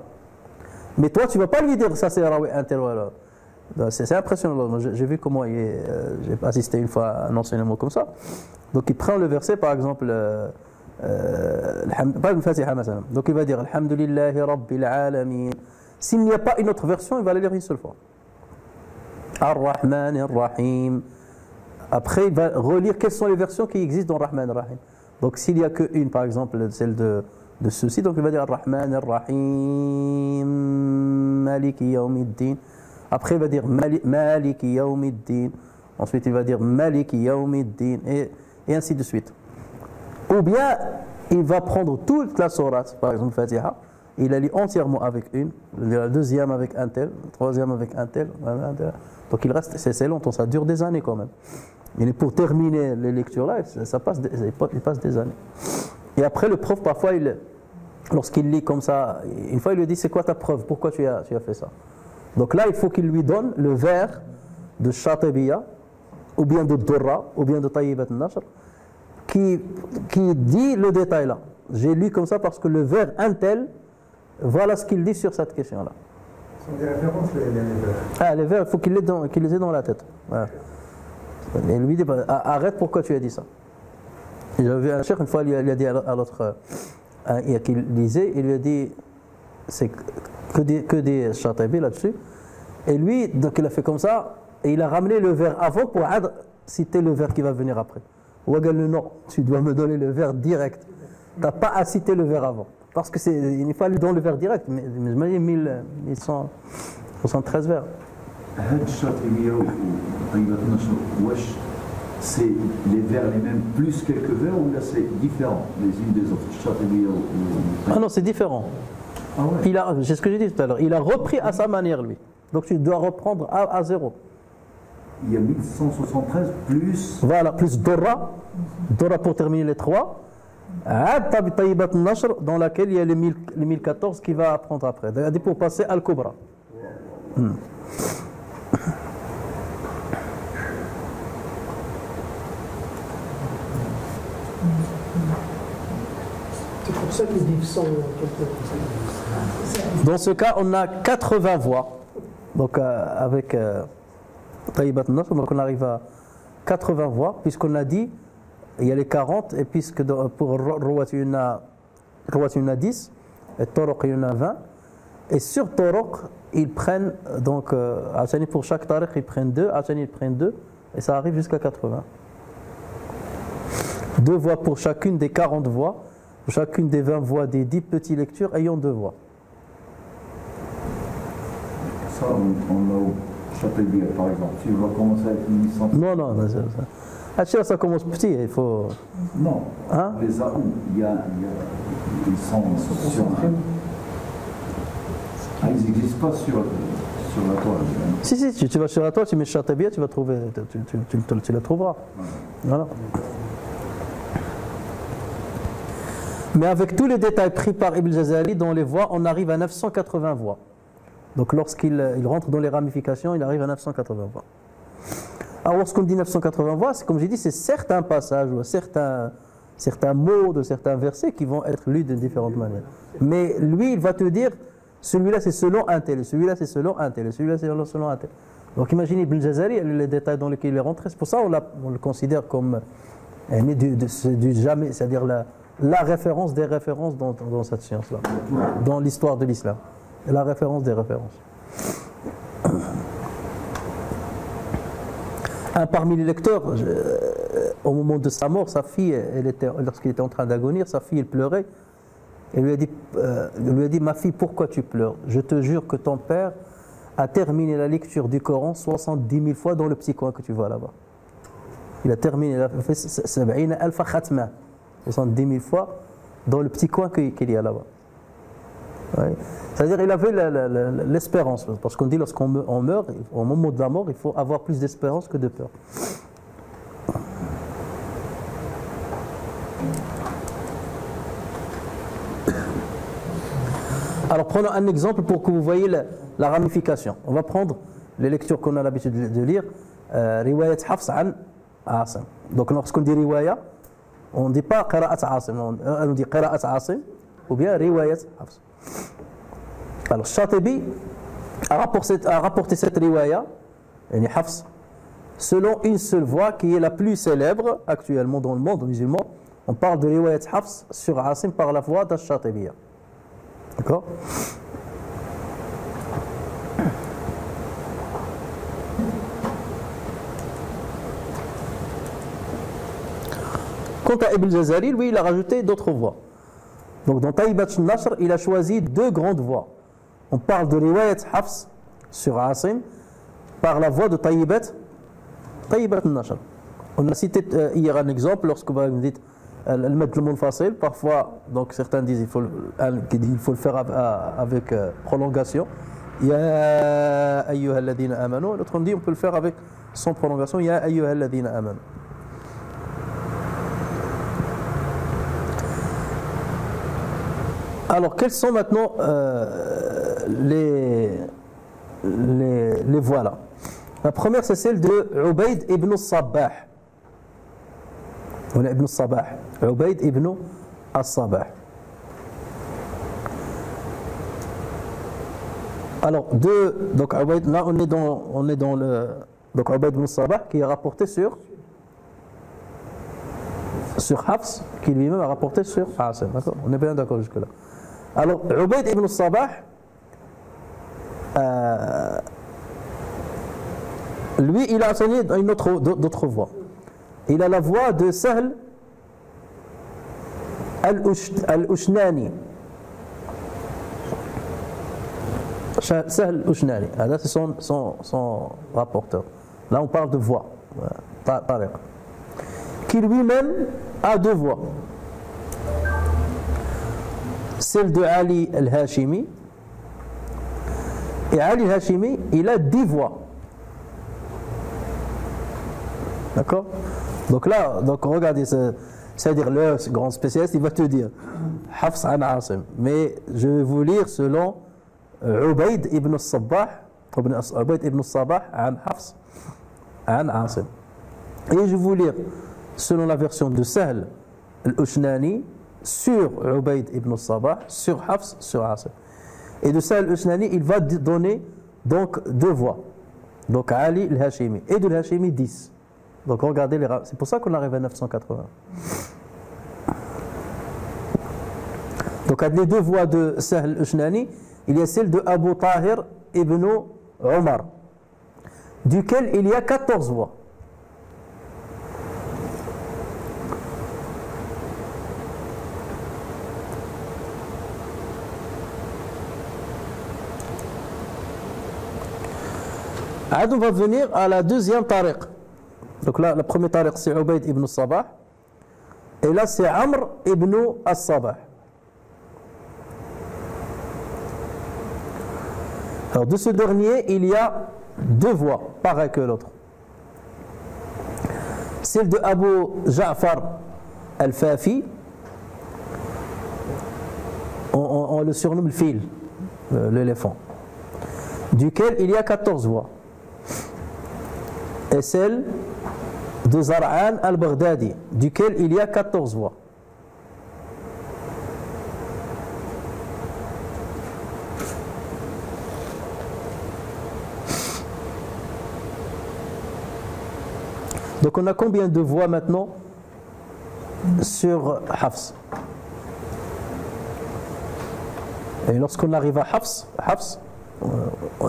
Mais toi, tu ne vas pas lui dire ça c'est rawi inter. C'est impressionnant. J'ai vu comment j'ai assisté une fois à un enseignement comme ça. Donc il prend le verset, par exemple, pas le Fatiha, donc il va dire Alhamdulillahi Rabbil Alamin. S'il n'y a pas une autre version, il va la lire une seule fois. Ar-Rahman Ar-Rahim. Après, il va relire quelles sont les versions qui existent dans Rahman Ar-Rahim. Donc s'il n'y a qu'une, par exemple, celle de ceci, donc il va dire Ar-Rahman Ar-Rahim Maliki Yawmiddin. Après il va dire Maliki Yawmiddin. Ensuite il va dire Maliki Yawmiddin et ainsi de suite. Ou bien il va prendre toute la sourate, par exemple Fatiha, il la lit entièrement avec une, la deuxième avec un tel, la troisième avec un tel. Donc il reste, c'est longtemps, ça dure des années quand même. Mais pour terminer les lectures là, il passe des années. Et après le prof parfois lorsqu'il lit comme ça, une fois il lui dit c'est quoi ta preuve, pourquoi tu as fait ça. Donc là il faut qu'il lui donne le vers de Shatibiya ou bien de Durra ou bien de Tayyibat al-Nashr qui dit le détail là. J'ai lu comme ça parce que le vers un tel, voilà ce qu'il dit sur cette question là. Ce sont des références les vers. Ah les vers, il faut qu'il les ait dans la tête. Voilà. Et lui dit arrête, pourquoi tu as dit ça. J'avais vu un cheikh une fois, il a dit à l'autre qui lisait, il lui a dit c'est que des Shatibi là-dessus. Et lui, donc il a fait comme ça, et il a ramené le vers avant pour citer le vers qui va venir après. Ouagal le non, tu dois me donner le vers direct. Tu n'as pas à citer le vers avant. Parce que il fallait dans le vers direct, mais j'imagine 1173 vers. C'est les vers les mêmes plus quelques vers ou là c'est différent les unes des autres? Ah non, c'est différent. Ah ouais. C'est ce que j'ai dit tout à l'heure. Il a repris à sa manière lui. Donc tu dois reprendre à zéro. Il y a 1173 plus. Voilà, plus Durra pour terminer les 3. Tayyibat al-Nashr dans laquelle il y a les 1014 qu'il va apprendre après. Pour passer Al-Kubra. C'est pour ça que les livres sont Dans ce cas, on a 80 voix. Donc avec Tayyibat al-Nashr, donc on arrive à 80 voix, puisqu'on a dit, il y a les 40, et puisque pour Rouat, il y en a 10, et Toroq, il y en a 20. Et sur Toroq, ils prennent, donc, pour chaque Tariq, ils prennent 2, ils prennent 2, et ça arrive jusqu'à 80. 2 voix pour chacune des 40 voix, pour chacune des 20 voix des 10 petites lectures ayant 2 voix. Ça, on l'a au Châteaubriand, par exemple. Tu vas commencer avec 1100. Non, ça commence petit, il faut. Non, hein? Les AOU, ils sont sur Ah, ils n'existent pas sur la toile. Hein. Si, tu vas sur la toile, tu mets Châteaubriand, tu vas trouver, tu la trouveras. Voilà. Mais avec tous les détails pris par Ibn Jazari dans les voies, on arrive à 980 voies. Donc lorsqu'il rentre dans les ramifications, il arrive à 980 voies. Alors lorsqu'on dit 980 voies, c'est comme j'ai dit, c'est certains passages ou certains mots de certains versets qui vont être lus de différentes manières. Mais lui, il va te dire, celui-là c'est selon un tel, celui-là c'est selon un tel, celui-là c'est selon un tel. Donc imaginez Ibn Jazari, les détails dans lesquels il est rentré, c'est pour ça qu'on le considère comme du jamais, c'est-à-dire la référence des références dans cette science-là, dans l'histoire de l'islam. La référence des références. Parmi les lecteurs, au moment de sa mort, sa fille, lorsqu'il était en train d'agonir, sa fille, elle pleurait. Elle lui a dit, ma fille, pourquoi tu pleures? Je te jure que ton père a terminé la lecture du Coran 70 000 fois dans le petit coin que tu vois là-bas. Il a terminé, il a fait 70 000 fois dans le petit coin qu'il y a là-bas. Ouais. C'est-à-dire qu'il avait l'espérance, parce qu'on dit lorsqu'on meurt, au moment de la mort, il faut avoir plus d'espérance que de peur. Alors prenons un exemple pour que vous voyez la ramification. On va prendre les lectures qu'on a l'habitude de lire. Riwayat Hafs an Asim. Donc lorsqu'on dit riwaya, on ne dit pas qira'at Asim, on dit qira'at Asim ou bien riwayat Hafs. Alors Shatibi a rapporté cette riwaya, Hafs, selon une seule voix qui est la plus célèbre actuellement dans le monde musulman. On parle de riwayat Hafs sur Asim par la voix d'Ash-Shatibiyya. D'accord? Quant à Ibn Jazari, lui, il a rajouté d'autres voix. Donc dans Tayyibat al-Nashr, il a choisi deux grandes voix. On parle de riwayat Hafs sur Asim par la voix de Tayyibat al-Nashr. On a cité hier un exemple lorsque vous me dites al-Mad al-Munfasil. Parfois, donc certains disent qu'il faut le faire avec prolongation. Ya ayyuha alladhina amanu. L'autre on dit on peut le faire avec sans prolongation. Ya ayyuha alladhina amanu. Alors, quelles sont maintenant les voix là? La première, c'est celle de Ubayd ibn al-Sabbah. Ou ibn al-Sabbah. Ubayd ibn al-Sabbah. Alors, donc Ubayd, là, on est dans le. Donc, Ubayd ibn al-Sabbah qui est rapporté sur Hafs, qui lui-même a rapporté sur Asim. D'accord? On est bien d'accord jusque-là. Alors, Ubayd ibn al-Sabbah, lui, il a enseigné d'autres voix. Il a la voix de Sahl al-Ushnani. Sahl al-Ushnani. Là, c'est son rapporteur. Là, on parle de voix. Tariq. Qui lui-même a deux voix. Celle de Ali al-Hashimi. Et Ali al-Hashimi, il a 10 voix. D'accord? Donc là, regardez, c'est-à-dire le grand spécialiste, il va te dire Hafs an Asim. Mais je vais vous lire selon Ubayd ibn al-Sabbah, Ubayd ibn al-Sabbah an Hafs an Asim. Et je vais vous lire selon la version de Sahl al-Ushnani sur Ubayd ibn al-Sabbah, sur Hafs, sur Asim. Et de Sahl al-Ushnani, il va donner donc 2 voix. Donc Ali al-Hashimi. Et de al-Hashimi, 10. Donc regardez, c'est pour ça qu'on arrive à 980. Donc les 2 voix de Sahl al-Ushnani, il y a celle de Abu Tahir ibn Omar, duquel il y a 14 voix. On va venir à la deuxième tariq. Donc là, le premier tariq, c'est Ubayd ibn al-Sabbah. Et là, c'est Amr ibn al-Sabbah. Alors de ce dernier, il y a deux voix, pareilles que l'autre. Celle de Abu Ja'far al-Fafi, on le surnomme le fil, l'éléphant, duquel il y a 14 voix. Et celle de Zar'an al-Baghdadi, duquel il y a 14 voix. Donc on a combien de voix maintenant sur Hafs? Et lorsqu'on arrive à Hafs,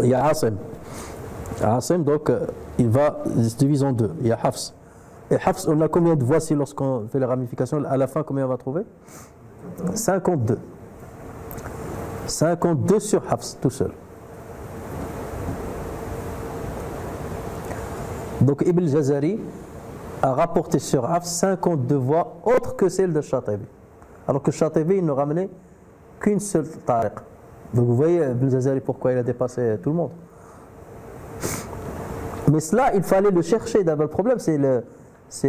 il y a Asim. Asim, donc il se divise en deux. Il y a Hafs. Et Hafs, on a combien de voix si lorsqu'on fait les ramifications? À la fin, combien on va trouver? 52. 52 sur Hafs, tout seul. Donc Ibn Jazari a rapporté sur Hafs 52 voix autres que celles de Shatibi. Alors que Shatibi, il ne ramenait qu'une seule tariq. Donc vous voyez Ibn Jazari pourquoi il a dépassé tout le monde. Mais cela, il fallait le chercher. D'abord, le problème, c'est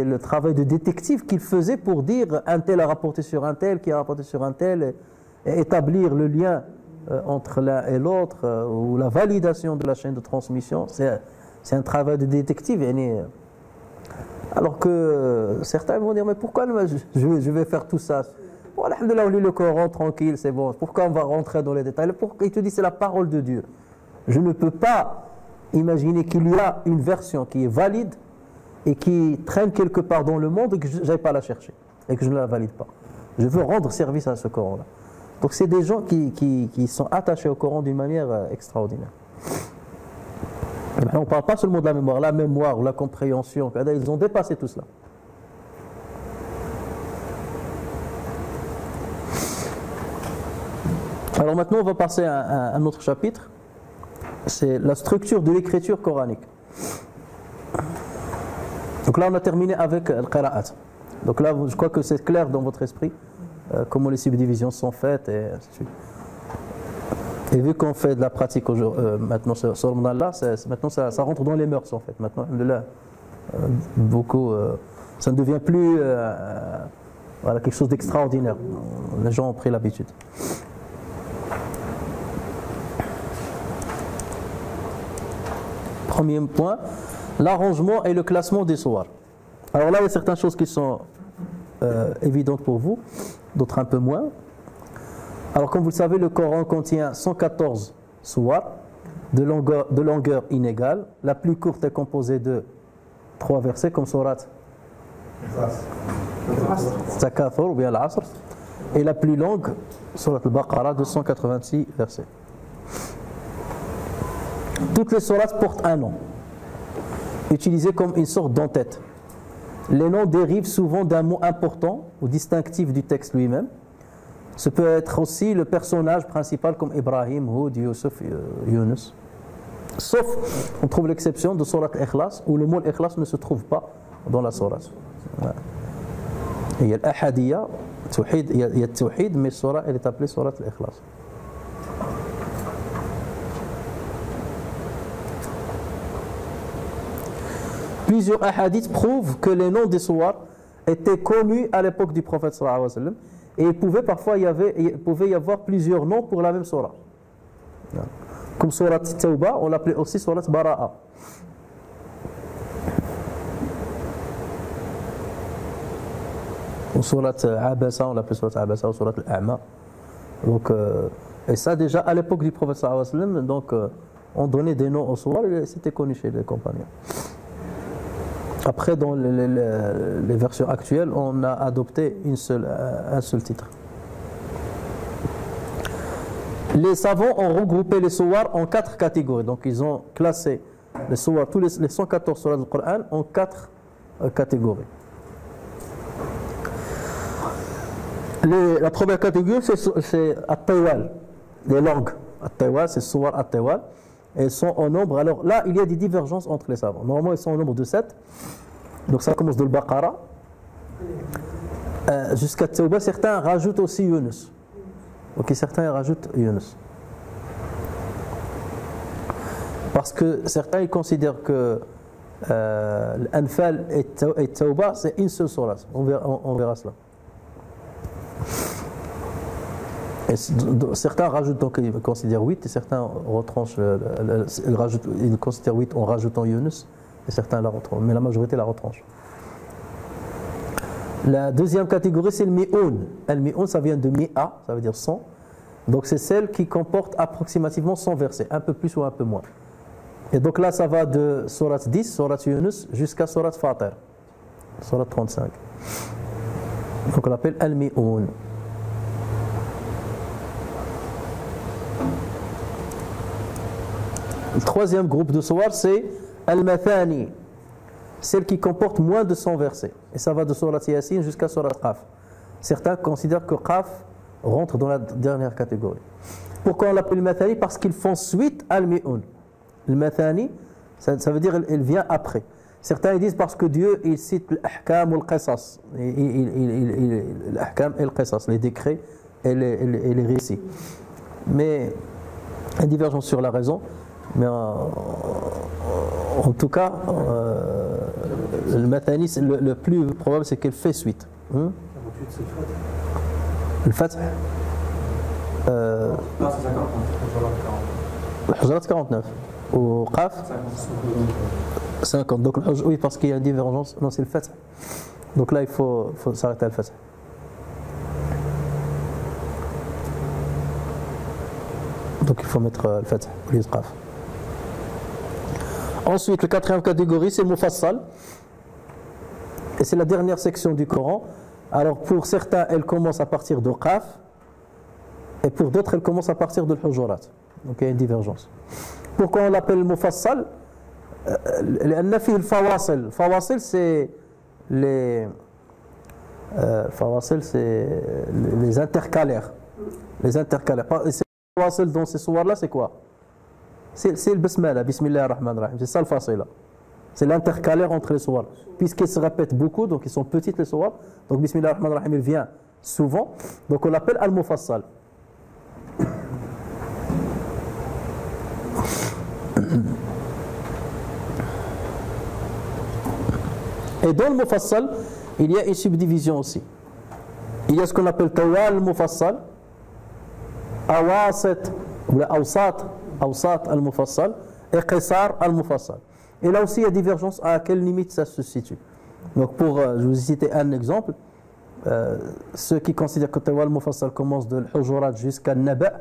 le travail de détective qu'il faisait pour dire un tel a rapporté sur un tel, qui a rapporté sur un tel, et établir le lien entre l'un et l'autre, ou la validation de la chaîne de transmission. C'est un travail de détective. Alors que certains vont dire, mais pourquoi je vais faire tout ça? Bon, alhamdoulilah, on lit le Coran tranquille, c'est bon. Pourquoi on va rentrer dans les détails? Il te dit, c'est la parole de Dieu. Je ne peux pas imaginer qu'il y a une version qui est valide et qui traîne quelque part dans le monde et que je n'aille pas la chercher et que je ne la valide pas. Je veux rendre service à ce Coran-là. Donc c'est des gens qui sont attachés au Coran d'une manière extraordinaire. On ne parle pas seulement de la mémoire ou la compréhension, ils ont dépassé tout cela. Alors maintenant on va passer à un autre chapitre, c'est la structure de l'écriture coranique. Donc là on a terminé avec le qira'at. Donc là je crois que c'est clair dans votre esprit comment les subdivisions sont faites et ainsi de suite. Et vu qu'on fait de la pratique maintenant sur Ramadan, maintenant ça rentre dans les mœurs en fait. Maintenant, beaucoup, ça ne devient plus voilà, quelque chose d'extraordinaire. Les gens ont pris l'habitude. Premier point, l'arrangement et le classement des sourates. Alors là, il y a certaines choses qui sont évidentes pour vous, d'autres un peu moins. Alors comme vous le savez, le Coran contient 114 sourates de longueur inégale. La plus courte est composée de 3 versets comme sourate Takathur ou bien l'Asr. Et la plus longue, sourate al-Baqarah, de 186 versets. Toutes les sourates portent un nom, utilisé comme une sorte d'entête. Les noms dérivent souvent d'un mot important ou distinctif du texte lui-même. Ce peut être aussi le personnage principal comme Ibrahim, Hud, Yusuf, Yunus. Sauf, on trouve l'exception de Surat Ikhlas, où le mot Ikhlas ne se trouve pas dans la sourate. Il y a l'Ahadiyya, il y a le Tawhid, mais Surah, elle est appelée Surat Ikhlas. Plusieurs hadiths prouvent que les noms des sourates étaient connus à l'époque du prophète sallallahu alayhi wa sallam. Et il pouvait y avoir plusieurs noms pour la même surah. Comme surat Tawbah, on l'appelait aussi surat Bara'a. Ou surat Abasa, on l'appelait surat Abasa ou surat Al-A'ma. Donc, et ça déjà à l'époque du prophète sallallahu alayhi wa sallam, donc on donnait des noms aux surahs et c'était connu chez les compagnons. Après, dans les versions actuelles, on a adopté un seul titre. Les savants ont regroupé les sourates en 4 catégories. Donc, ils ont classé les sourates, tous les 114 sourates du Coran en 4 catégories. La première catégorie, c'est At-Tawal, les langues. At-Tawal, c'est sourates At-Tawal. Elles sont en nombre. Alors là, il y a des divergences entre les savants. Normalement, ils sont au nombre de 7. Donc ça commence de l'Baqarah jusqu'à Tawbah. Certains rajoutent aussi Yunus. Ok, certains rajoutent Yunus. Parce que certains ils considèrent que l'Anfal et Tawbah c'est une seule sourate. On verra cela. Et certains rajoutent, donc ils considèrent 8 et certains retranchent, ils considèrent 8 en rajoutant Yunus et certains la retranchent, mais la majorité la retranche. La deuxième catégorie c'est le mi'oun. Le mi'oun ça vient de mi'a, ça veut dire 100. Donc c'est celle qui comporte approximativement 100 versets, un peu plus ou un peu moins. Et donc là ça va de sourate 10, sourate Yunus jusqu'à sourate Fatir, sourate 35. Donc on l'appelle al-mi'oun. Le troisième groupe de sourates c'est al-mathani, celle qui comporte moins de 100 versets. Et ça va de sourate Yasin jusqu'à sourate Qaf. Certains considèrent que Qaf rentre dans la dernière catégorie. Pourquoi on l'appelle al-mathani? Parce qu'ils font suite al-mi'oun. Le mathani, ça veut dire il vient après. Certains ils disent parce que Dieu il cite l'ahkam ou l'qisas, l'ahkam et l'qisas, les décrets et les récits. Mais il y a une divergence sur la raison. Mais en tout cas, le mathani, le plus probable c'est qu'elle fait suite. Le Fath, le Hujurat 49. Au Qaf 50. Donc oui, parce qu'il y a une divergence. Non, c'est le Fath. Donc là il faut s'arrêter à le Fath. Donc il faut mettre le Fath au lieu de Qaf. Ensuite, la quatrième catégorie, c'est Mufassal. Et c'est la dernière section du Coran. Alors pour certains, elle commence à partir de Qaf. Et pour d'autres, elle commence à partir de l'Hujurat. Donc il y a une divergence. Pourquoi on l'appelle Mufassal? Le Fawasil, c'est les intercalaires. Les intercalaires. Les Fawasil dans ces sourates-là, c'est quoi? C'est le Bismillah, Bismillah ar-Rahman ar-Rahim. C'est ça le Fasila. C'est l'intercalaire entre les sourates. Puisqu'ils se répètent beaucoup, donc ils sont petites les sourates. Donc Bismillah ar-Rahman ar-Rahim, il vient souvent. Donc on l'appelle Al-Mufassal. Et dans le Mufassal, il y a une subdivision aussi. Il y a ce qu'on appelle Tawal Mufassal, Awasit ou Awsat al-Mufassal et Qisar al-Mufassal. Et là aussi il y a divergence à quelle limite ça se situe. Donc je vous ai cité un exemple. Ceux qui considèrent que Tawal al-Mufassal commence de l'Hujurat jusqu'à Naba,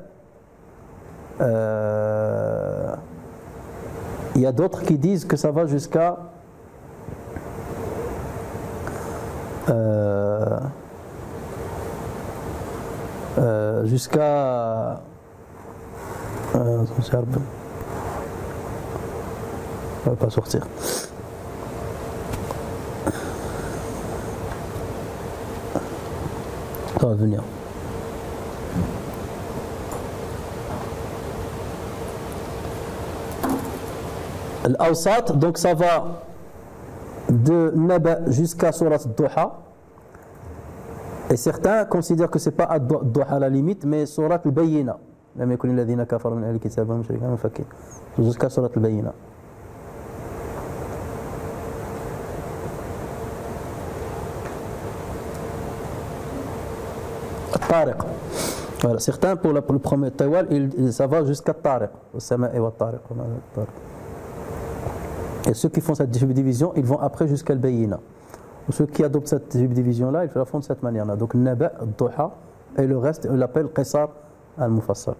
il y a d'autres qui disent que ça va jusqu'à ça va pas sortir. Ça va venir. L'Awsat, donc ça va de Naba jusqu'à Surat Duha. Et certains considèrent que ce n'est pas Ad-Duha à la limite, mais Surat Al-Bayyina. Jusqu'à Surat Al-Bayyina. Tariq. Voilà, certains pour le premier Tawal, ça va jusqu'à Tariq. Et ceux qui font cette subdivision, ils vont après jusqu'à Al-Bayyina. Ceux qui adoptent cette subdivision-là, ils la font de cette manière-là. Donc Naba, Duha, et le reste, on l'appelle Qisar al-Mufassal.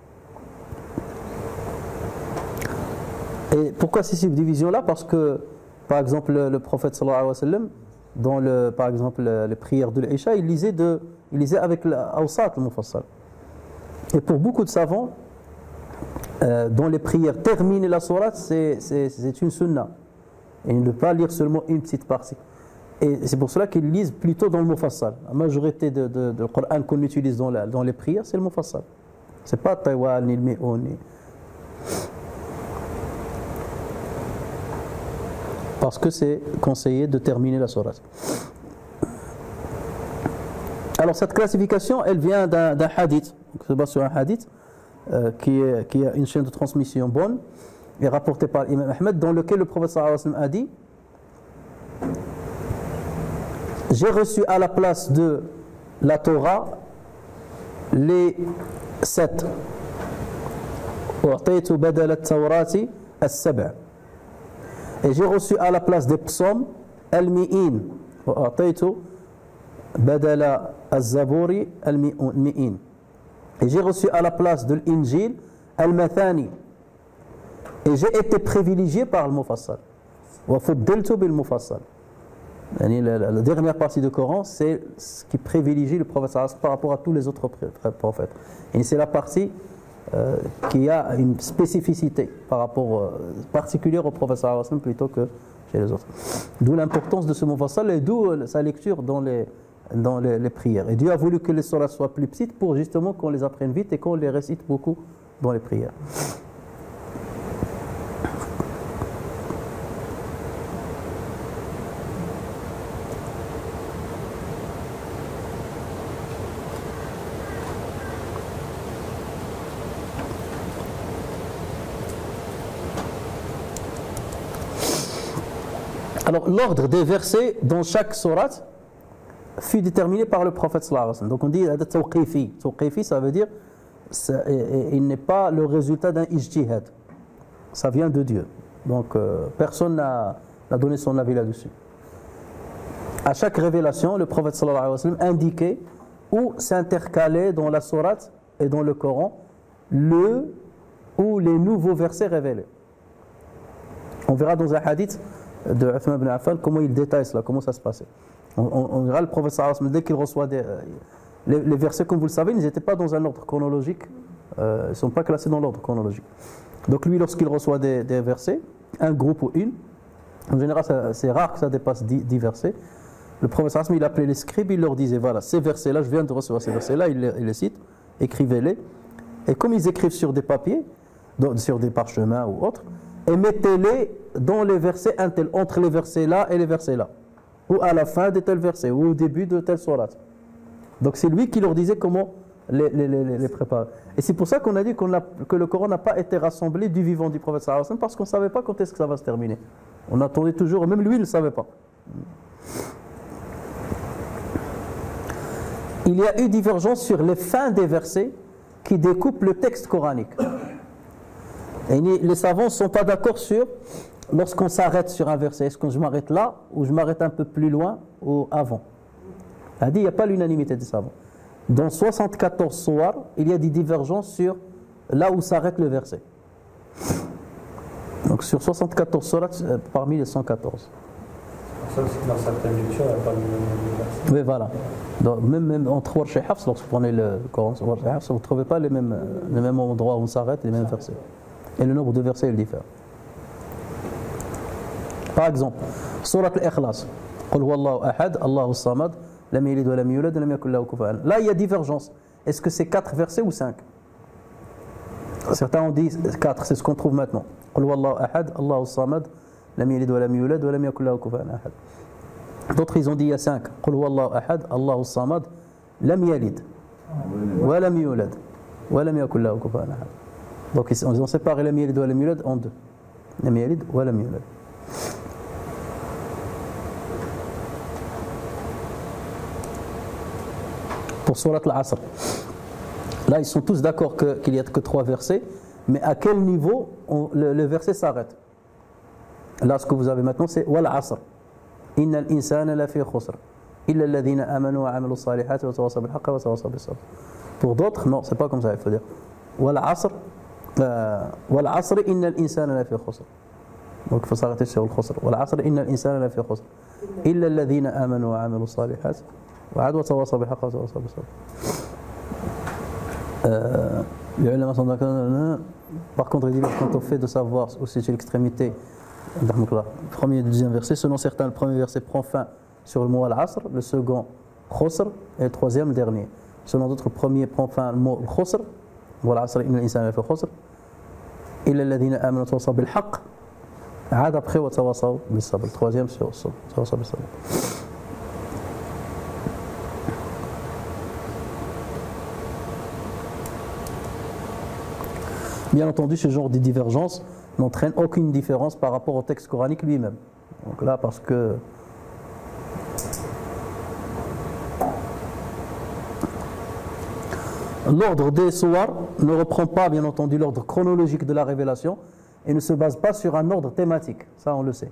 Et pourquoi ces subdivisions-là? Parce que, par exemple, le prophète sallallahu alayhi wa sallam, dans par exemple les prières de l'Isha, il lisait avec l'Awsat al-Mufassal. Et pour beaucoup de savants, dans les prières, terminer la sourate, c'est une sunna. Et ne pas lire seulement une petite partie. Et c'est pour cela qu'ils lisent plutôt dans le Mufassal. La majorité de Coran qu'on utilise dans les prières, c'est le Mufassal. Ce n'est pas Tawal, ni le Mi'oun, ni... Parce que c'est conseillé de terminer la sourate. Alors cette classification, elle vient d'un hadith. On se base sur un hadith qui a une chaîne de transmission bonne. est rapporté par l'imam Ahmed, dans lequel le prophète sallallahu alayhi wa sallam a dit: j'ai reçu à la place de la Torah les 7. Et j'ai reçu à la place des psaumes al-mi'in. Et j'ai reçu à la place de l'Injil al-mathani. Et j'ai été privilégié par le Mufassal. La dernière partie du Coran, c'est ce qui privilégie le prophète par rapport à tous les autres prophètes. Et c'est la partie qui a une spécificité par rapport particulière au prophète plutôt que chez les autres. D'où l'importance de ce Mufassal et d'où sa lecture dans les prières. Et Dieu a voulu que les sourates soient plus petites pour justement qu'on les apprenne vite et qu'on les récite beaucoup dans les prières. Alors, l'ordre des versets dans chaque sourate fut déterminé par le prophète sallallahu alayhi wa sallam. Donc on dit tawqifi. Tawqifi, ça veut dire il n'est pas le résultat d'un ijtihad. Ça vient de Dieu. Donc personne n'a donné son avis là-dessus. À chaque révélation, le prophète sallallahu alayhi wa sallam indiquait où s'intercalait dans la sourate et dans le Coran ou les nouveaux versets révélés. On verra dans un hadith de Uthman ibn Affan comment il détaille cela, comment ça se passait. On verra le prophète sallallahu alayhi wa sallam, dès qu'il reçoit les versets, comme vous le savez, ils n'étaient pas dans un ordre chronologique, ils ne sont pas classés dans l'ordre chronologique. Donc lui, lorsqu'il reçoit des versets, un groupe ou une, en général c'est rare que ça dépasse 10 versets, le prophète sallallahu alayhi wa sallam, il appelait les scribes, il leur disait voilà, ces versets-là, je viens de recevoir ces versets-là, il les cite, écrivez-les, et comme ils écrivent sur des papiers, sur des parchemins ou autres, et mettez-les dans les versets entre les versets là et les versets là, ou à la fin de tel verset, ou au début de telle sourate. Donc c'est lui qui leur disait comment les préparer. Et c'est pour ça qu'on a dit que le Coran n'a pas été rassemblé du vivant du prophète sallallahu alayhi wa sallam, parce qu'on ne savait pas quand est-ce que ça va se terminer. On attendait toujours, même lui il ne savait pas. Il y a eu divergence sur les fins des versets qui découpent le texte coranique. Et les savants ne sont pas d'accord sur lorsqu'on s'arrête sur un verset. Est-ce que je m'arrête là ou je m'arrête un peu plus loin ou avant? Il n'y a pas l'unanimité des savants. Dans 74 sourates, il y a des divergences sur là où s'arrête le verset. Donc sur 74 sourates, parmi les 114. C'est pour ça que dans certaines lectures, il n'y a pas le même verset. Oui, voilà. Donc, même entre Warsh et Hafs, lorsque vous prenez le Coran, vous ne trouvez pas les mêmes endroits où on s'arrête, les mêmes versets. Et le nombre de versets, il diffère. Par exemple, Surat al-Ikhlas. Qul huwallahu ahad, Allahu samad, lam yalid wa lam yulad, lam yakul lahu kufuwan. Là, il y a divergence. Est-ce que c'est 4 versets ou 5? Certains ont dit 4, c'est ce qu'on trouve maintenant. Qul huwallahu ahad, Allahu samad, lam yalid wa lam yulad, wa lam yakul lahu kufuwan ahad. D'autres, ils ont dit il y a 5. Qul huwallahu ahad, Allahu samad, lam yalid wa lam yulad, wa lam yakul lahu kufuwan ahad. Donc ils ont séparé lam yalid wa lam yulad en deux. Lam yalid wa lam yulad. Pour Surat al-Asr, là ils sont tous d'accord qu'il n'y a que 3 versets, mais à quel niveau le verset s'arrête? Là ce que vous avez maintenant c'est wal asr innal insana lafi khusr illa alladhina amanu wa amilu salihati wa tawassaw bil haqqi wa tawassaw bis sabr. Pour d'autres non, c'est pas comme ça, il faut dire wal asr innal insana lafi khusr. Donc il faut s'arrêter sur le khusr. Wal asr innal insana lafi khusr illa alladhina amanu wa amilu salihati wa tawassaw bil haqqi wa tawassaw bis sabr. Par contre, il dit quant au fait de savoir où c'est l'extrémité, premier et deuxième verset, selon certains, le premier verset prend fin sur le mot al-asr, le second khusr et le troisième le dernier. Selon d'autres, le premier prend fin le mot khusr, wal-asr inna al-insana lafi khusr, illa alladhina amanu wa tawassaw bil haqq, après wa tawassaw bis sabr, le troisième sur tawassaw bis sabr. Bien entendu, ce genre de divergence n'entraîne aucune différence par rapport au texte coranique lui-même. Donc là, parce que l'ordre des soirs ne reprend pas, bien entendu, l'ordre chronologique de la révélation et ne se base pas sur un ordre thématique. Ça, on le sait.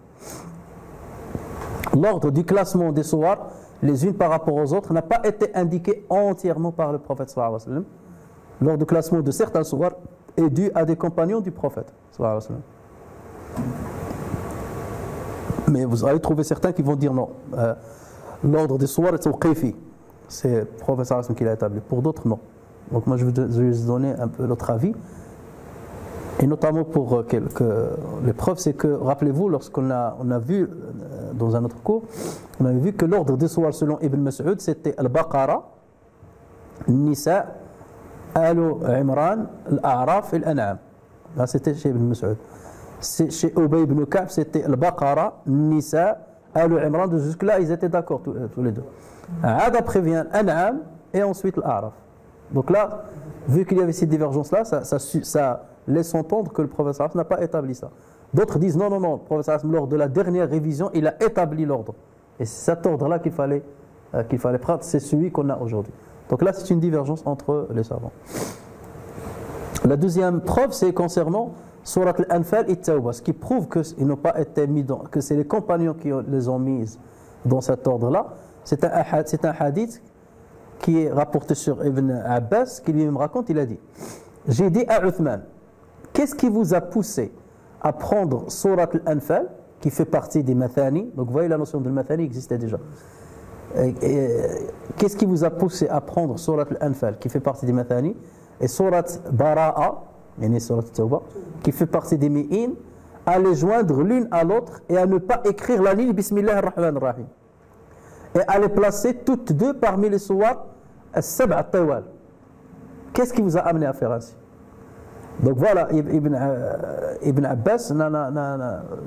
L'ordre du classement des soirs, les unes par rapport aux autres, n'a pas été indiqué entièrement par le prophète sallallahu alayhi wa sallam. L'ordre de classement de certains soirs est dû à des compagnons du prophète sallallahu alayhi wa sallam. Mais vous allez trouver certains qui vont dire non. L'ordre des soirs est au Qayfi. C'est le prophète sallallahu alayhi wa sallam qui l'a établi. Pour d'autres, non. Donc moi je vais vous donner un peu l'autre avis. Et notamment pour les preuves, c'est que, rappelez-vous, lorsqu'on a vu dans un autre cours, on avait vu que l'ordre des soirs selon Ibn Mas'ud, c'était Al-Baqara, Nisa, Al-Imran, Al-A'raf et Al-An'am. Là c'était chez Ibn Mas'ud. Chez Ubay ibn Ka'b, c'était Al-Baqara, Nisa, Al-Imran. Jusque-là, ils étaient d'accord tous les deux. Après vient Al-An'am et ensuite Al-A'raf. Donc là, vu qu'il y avait cette divergence-là, ça laisse entendre que le prophète sallallahu n'a pas établi ça. D'autres disent non, le prophète sallallahu lors de la dernière révision, il a établi l'ordre. Et c'est cet ordre-là qu'il fallait prendre, c'est celui qu'on a aujourd'hui. Donc là, c'est une divergence entre les savants. La deuxième preuve, c'est concernant Surat al-Anfal et Tawbah, ce qui prouve qu'ils n'ont pas été mis que c'est les compagnons qui les ont mises dans cet ordre-là. C'est un hadith qui est rapporté sur Ibn Abbas, qui lui-même raconte, il a dit: j'ai dit à Uthman, qu'est-ce qui vous a poussé à prendre Surat al-Anfal, qui fait partie des Mathani? Donc vous voyez, la notion de Mathani existait déjà. Qu'est-ce qui vous a poussé à prendre Surat al-Anfal, qui fait partie des Mathani, et Surat Bara'a, Surat Tawbah, qui fait partie des Mi'in, à les joindre l'une à l'autre et à ne pas écrire la ligne Bismillah ar-Rahman ar-Rahim, et à les placer toutes deux parmi les Surat al-Sab' al-Tawal? Qu'est-ce qui vous a amené à faire ainsi? Donc voilà, Ibn Abbas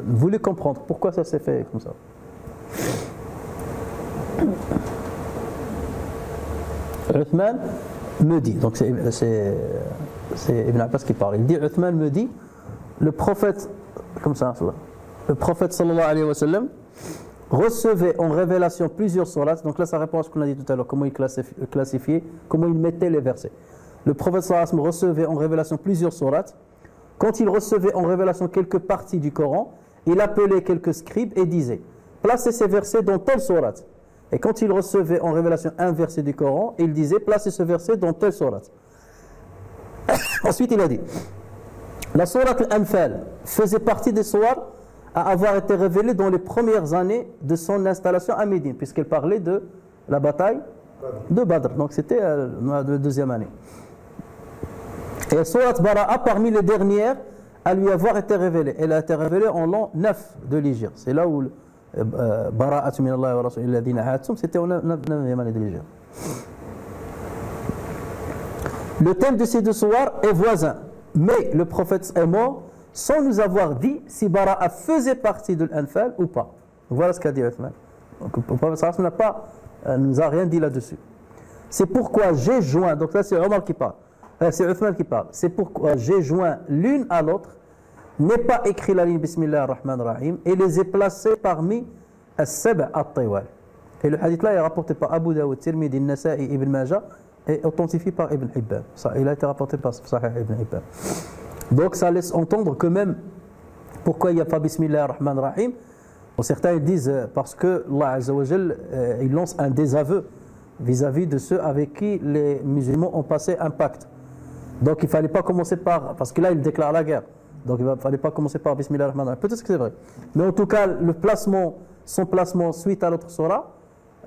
voulait comprendre pourquoi ça s'est fait comme ça. Uthman me dit, donc c'est Ibn Abbas qui parle, il dit: Uthman me dit, le prophète, comme ça, le prophète sallallahu alayhi wa sallam recevait en révélation plusieurs sourates. Donc là ça répond à ce qu'on a dit tout à l'heure, comment il classifiait, comment il mettait les versets. Le prophète sallallahu alayhi wa sallam recevait en révélation plusieurs sourates. Quand il recevait en révélation quelques parties du Coran, il appelait quelques scribes et disait: placez ces versets dans telle sourate. Et quand il recevait en révélation un verset du Coran, il disait: placez ce verset dans telle sourate. Ensuite il a dit: la sourate al-Anfal faisait partie des sourates à avoir été révélées dans les premières années de son installation à Médine, puisqu'elle parlait de la bataille de Badr. Donc c'était la deuxième année. Et la sourate Bara'a, parmi les dernières à lui avoir été révélée. Elle a été révélée en l'an 9 de l'Hégire. C'est là où Bara'atu min Allah wa rasulil ladina haatum, c'était en 9e année de l'Hégire. Le thème de ces deux sourates est voisin, mais le prophète est mort sans nous avoir dit si Bara'a faisait partie de l'Anfal ou pas. Voilà ce qu'a dit Uthman. Donc le prophète sallallahu alayhi wa nous a rien dit là-dessus. C'est pourquoi j'ai joint, donc là c'est Omar qui parle, c'est Uthman qui parle, c'est pourquoi j'ai joint l'une à l'autre, n'ai pas écrit la ligne Bismillah ar-Rahman ar-Rahim et les ai placés parmi as-Sab' al-Tawal. Et le hadith là est rapporté par Abu Dawud, Tirmidhi, Nasa'i, Ibn Majah et authentifié par Ibn Hibban. Il a été rapporté par Sahih Ibn Hibban. Donc ça laisse entendre que même pourquoi il n'y a pas Bismillah ar-Rahman ar-Rahim. Bon, certains disent parce que Allah Azza wa Jal il lance un désaveu vis-à-vis de ceux avec qui les musulmans ont passé un pacte. Donc il ne fallait pas commencer par, parce que là il déclare la guerre, donc il ne fallait pas commencer par Bismillah ar-Rahman ar-Rahim. Peut-être que c'est vrai, mais en tout cas son placement suite à l'autre surah,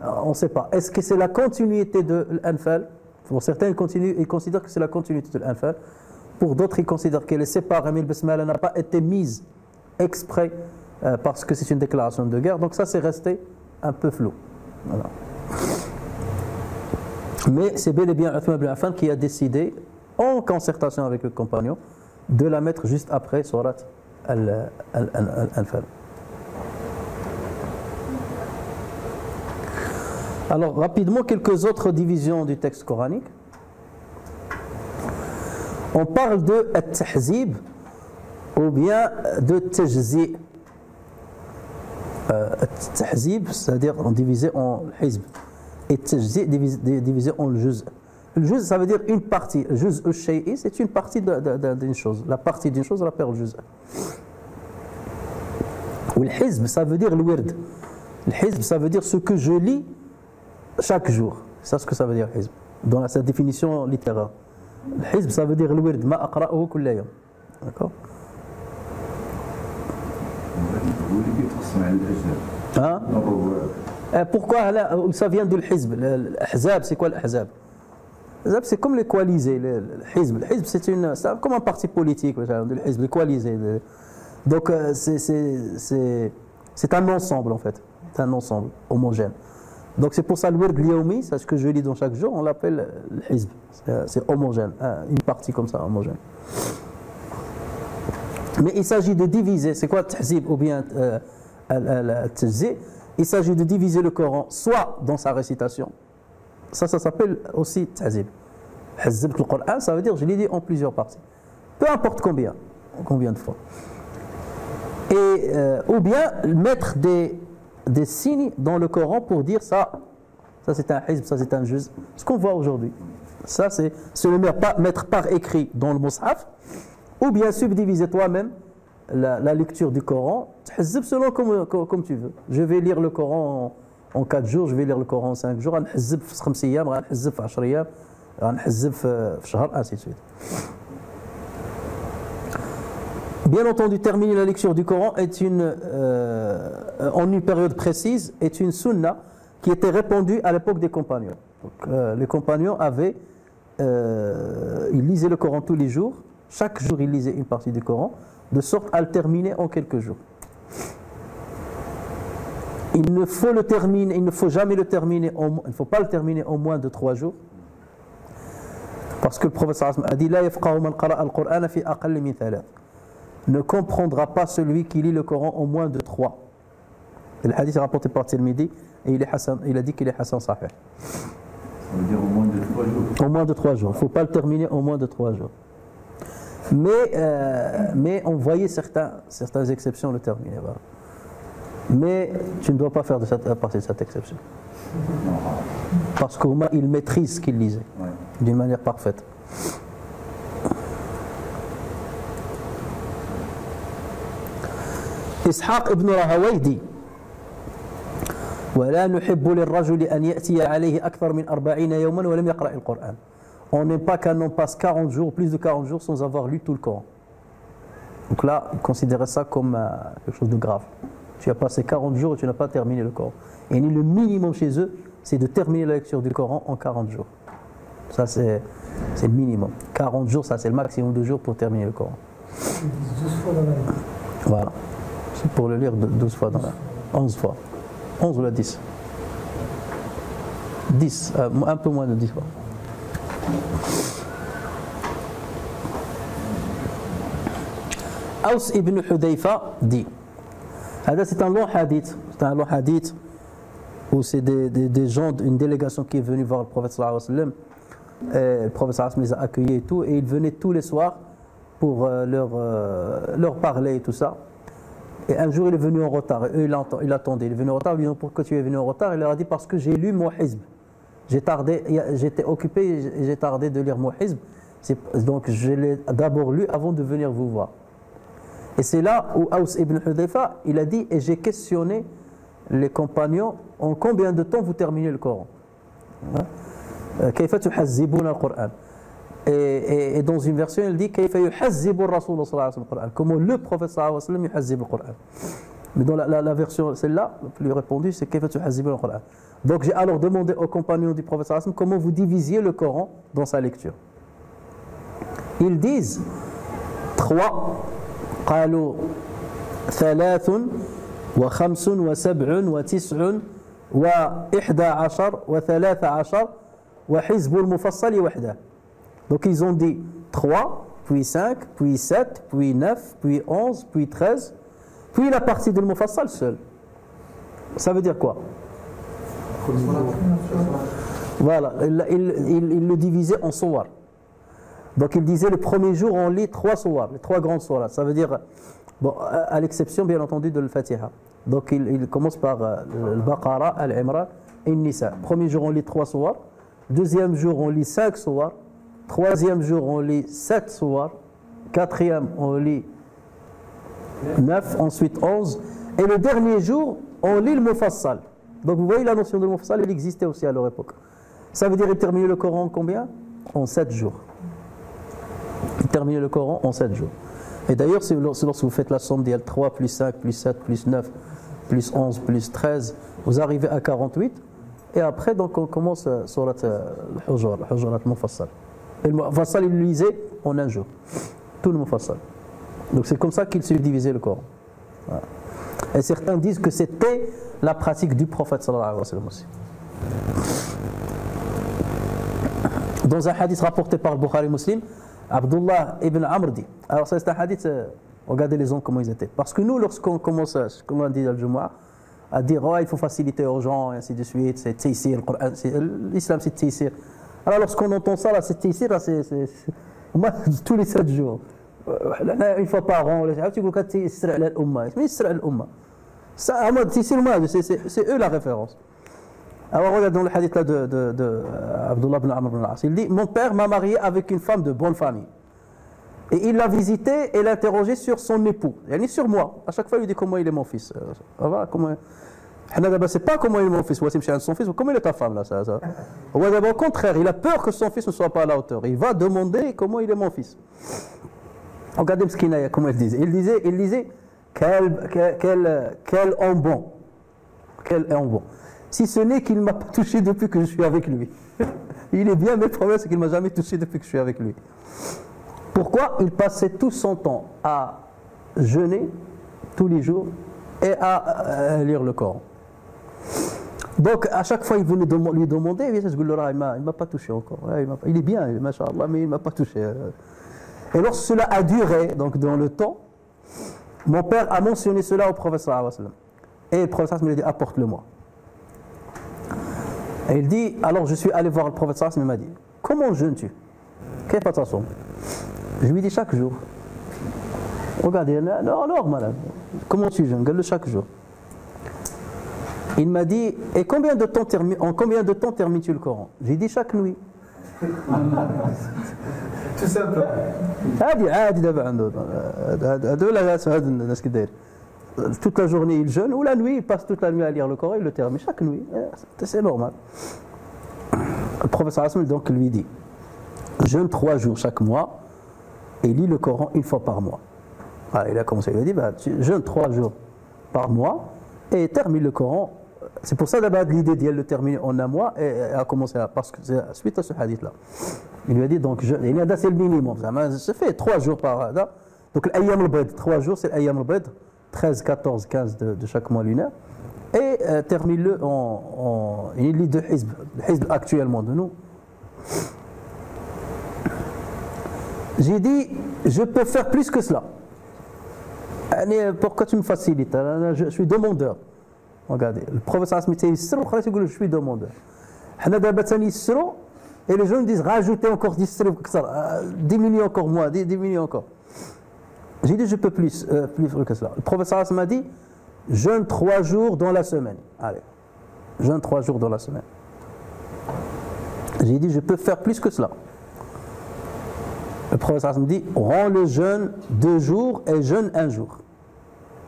on ne sait pas. Est-ce que c'est la continuité de l'Anfal? Pour certains ils considèrent que c'est la continuité de l'Anfal. Pour d'autres ils considèrent qu'elle est séparée, mais le Bismillah n'a pas été mise exprès parce que c'est une déclaration de guerre. Donc ça c'est resté un peu flou. Voilà. Mais c'est bel et bien Uthman ibn Affan qui a décidé, en concertation avec le compagnon, de la mettre juste après Surat Al-Anfal. Alors rapidement, quelques autres divisions du texte coranique. On parle de At-Tahzib ou bien de tajzi. Tahzib, c'est-à-dire divisé en hizb. Et tajzi divisé en juz. Le juz, ça veut dire une partie. Le juz al-shay'i, c'est une partie d'une chose. La partie d'une chose, on l'appelle juz. Ou le hizb, ça veut dire le wird. Le hizb, ça veut dire ce que je lis chaque jour. C'est ça ce que ça veut dire hizb, dans sa définition littéraire. Le hizb, ça veut dire le wird. Ma aqra'uhu kulla yawm. D'accord? Hein? Pourquoi là, ça vient du hizb? L'ahzab, c'est quoi l'ahzab? L'ahzab, c'est comme les coalisés. Le hizb, c'est comme un parti politique, le hizb, les coalisés. Donc c'est un ensemble en fait, c'est un ensemble homogène. Donc c'est pour ça le wird al-yawmi, c'est ce que je lis dans chaque jour, on l'appelle le hizb. C'est homogène, une partie comme ça homogène. Mais il s'agit de diviser, c'est quoi tahzib ou bien tajzi? Il s'agit de diviser le Coran soit dans sa récitation, ça s'appelle aussi tahzib. Hazzabt le Coran, ça veut dire je l'ai dit en plusieurs parties, peu importe combien de fois. Et ou bien mettre des signes dans le Coran pour dire ça c'est un hizb, ça c'est un juz. Ce qu'on voit aujourd'hui, ça c'est le mettre par écrit dans le mushaf, ou bien subdiviser toi-même la lecture du Coran, tahzib selon comme tu veux. Je vais lire le Coran en 4 jours, je vais lire le Coran en 5 jours, غنحزب في 5 أيام, غنحزب في 10 أيام, غنحزب في شهر, ainsi de suite. Bien entendu, terminer la lecture du Coran est en une période précise, est une sunna qui était répandue à l'époque des compagnons. Donc, les compagnons ils lisaient le Coran tous les jours. Chaque jour, ils lisaient une partie du Coran, de sorte à le terminer en quelques jours. Il ne faut jamais le terminer, il ne faut pas le terminer en moins de 3 jours. Parce que le prophète sallallahu alayhi wa sallam a dit « La yafqahu man qara'a al-Qur'ana fi aqalli min 3 » ne comprendra pas celui qui lit le Coran en moins de 3. Et le hadith est rapporté par Tirmidhi et il a dit qu'il est Hassan Sahih. Ça veut dire au moins de 3 jours. Au moins de 3 jours. Il ne faut pas le terminer au moins de 3 jours. Mais on voyait certaines exceptions le terminer. Voilà. Mais tu ne dois pas faire partie de cette exception. Parce qu'au moins il maîtrise ce qu'il lisait d'une manière parfaite. إسحاق ابن راهويه dit ولا نحب للرجل أن يأتي عليه أكثر من 40 يوما ولم يقرأ القرآن. On n'aime pas qu'un homme passe 40 jours, plus de 40 jours sans avoir lu tout le Coran. Donc là, considérez ça comme quelque chose de grave. Tu as passé 40 jours et tu n'as pas terminé le Coran. Et le minimum chez eux, c'est de terminer la lecture du Coran en 40 jours. Ça, c'est le minimum. 40 jours, ça c'est le maximum de jours pour terminer le Coran. 12 fois dans l'année. Voilà. C'est pour le lire 12 fois dans l'année. 11 fois. 11 ou la 10. 10, un peu moins de 10 fois. Aws ibn Hudayfa dit, c'est un long hadith où c'est des gens, une délégation qui est venue voir le prophète sallallahu alayhi wa sallam. Le prophète sallallahu alayhi wa sallam les a accueillis et tout, et il venait tous les soirs pour leur parler et tout ça. Et un jour il est venu en retard, et eux il attendait, il est venu en retard, ils lui ont dit pourquoi tu es venu en retard, il leur a dit parce que j'ai lu mon hizb. J'étais occupé et j'ai tardé de lire mon hizb, donc je l'ai d'abord lu avant de venir vous voir. Et c'est là où Aws ibn Hudayfa, il a dit, et j'ai questionné les compagnons, en combien de temps vous terminez le Coran? Kayfa tuhazzibuna al-Qur'an. Et dans une version, il dit Kayfa yuhazzibu ar-Rasul sallallahu alayhi wa sallam al-Qur'an. Comment le prophète sallallahu alayhi wa sallam yuhazzib al-Qur'an. Mais dans la version, celle-là, le plus répandu, c'est Kayfa tuhazzibuna al-Qur'an. Donc j'ai alors demandé aux compagnons du prophète sallallahu alayhi wa sallam comment vous divisiez le Coran dans sa lecture. Ils disent 3, قالوا 3 و5 و7 و9 و11 و13 وحزب المفصل وحده. Donc ils ont dit 3, puis 5, puis 7, puis 9, puis 11, puis 13, puis la partie de Mufassal seule. Ça veut dire quoi? Voilà, il le divisait en suwar. Donc il disait le premier jour on lit 3 sourates, les 3 grandes sourates. Ça veut dire, bon, à l'exception bien entendu de l'Fatiha. Donc il commence par le Baqara, Al-Imran et Nisa. Premier jour on lit 3 sourates. Deuxième jour on lit 5 sourates. Troisième jour on lit 7 sourates. Quatrième on lit 9, ensuite 11. Et le dernier jour on lit le Mufassal. Donc vous voyez la notion de Mufassal, elle existait aussi à leur époque. Ça veut dire il terminait le Coran en combien? En 7 jours. Il terminait le Coran en 7 jours. Et d'ailleurs, c'est lorsque vous faites la somme d'il y a 3 plus 5 plus 7 plus 9 plus 11 plus 13, vous arrivez à 48. Et après, donc, on commence sur al-Hujurat al-Mufassal. Et le Mufassal, il le lisait en un jour. Tout le Mufassal. Donc c'est comme ça qu'il se divisait le Coran. Voilà. Et certains disent que c'était la pratique du prophète sallallahu alayhi wa sallam aussi. Dans un hadith rapporté par le Bukhari Muslim, Abdullah ibn Amr dit, alors ça c'est un hadith, regardez les hommes comment ils étaient. Parce que nous, lorsqu'on commence, comme on dit dans le Jumu'ah, à dire oh, il faut faciliter aux gens, et ainsi de suite, c'est Taysir, l'islam c'est Taysir. Alors lorsqu'on entend ça, là, c'est Taysir, là, c'est moi, tous les 7 jours, une fois par an, tu dis que c'est Taysir al-Umma. Mais Taysir al-Umma. Ça, c'est eux la référence. Alors regardons le hadith là de Abdullah ibn Amr ibn al-As. Il dit, mon père m'a marié avec une femme de bonne famille. Et il l'a visité et l'a interrogé sur son époux. Yani sur moi. À chaque fois il lui dit comment il est mon fils. C'est pas comment il est mon fils. Son fils, comment il est ta femme là ça. Au contraire, il a peur que son fils ne soit pas à la hauteur. Il va demander comment il est mon fils. Regardez Mskina, comment il disait. Il disait quel embon. Quel embon. Si ce n'est qu'il ne m'a pas touché depuis que je suis avec lui. Il est bien, mais le problème c'est qu'il ne m'a jamais touché depuis que je suis avec lui. Pourquoi? Il passait tout son temps à jeûner tous les jours et à lire le Coran. Donc à chaque fois il venait lui demander, il ne m'a pas touché encore. Il est bien, machallah, mais il ne m'a pas touché. Et lorsque cela a duré, donc dans le temps, mon père a mentionné cela au prophète sallallahu alayhi wa sallam. Et le prophète sallallahu alayhi wa sallam me dit, apporte-le-moi. Et il dit, alors je suis allé voir le prophète sallallahu alayhi wa sallam, il m'a dit, comment jeûnes-tu? Quelle façon? Je lui dis chaque jour. Regardez, non, normal. Comment tu jeûnes? Chaque jour. Il m'a dit, et en combien de temps termines-tu le Coran? J'ai dit chaque nuit. Tout simplement. Toute la journée il jeûne, ou la nuit il passe toute la nuit à lire le Coran, il le termine chaque nuit. C'est normal. Le professeur Hassan donc lui dit, jeûne 3 jours chaque mois et lis le Coran une fois par mois. Alors, il a commencé, il lui a dit, tu jeûnes 3 jours par mois et termine le Coran. C'est pour ça d'abord l'idée d'y le terminer en un mois et a commencé parce que c'est suite à ce hadith là. Il lui a dit donc c'est le minimum. Ça fait 3 jours par là. Donc l'ayam al-bayd, 3 jours c'est l'ayam al-bayd, 13, 14, 15 de chaque mois lunaire. Et termine-le il lit 2 hizb, le hizb actuellement de nous. J'ai dit, je peux faire plus que cela. Pourquoi tu me facilites? Je suis demandeur. Regardez, le professeur Asmit, je suis demandeur. Et les gens disent, rajoutez encore 10, diminue encore moi, diminue encore. J'ai dit, je peux plus que cela. Le professeur Asmit m'a dit, jeûne 3 jours dans la semaine. Allez, jeûne 3 jours dans la semaine. J'ai dit, je peux faire plus que cela. Le professeur me dit, rends le jeûne 2 jours et jeûne 1 jour.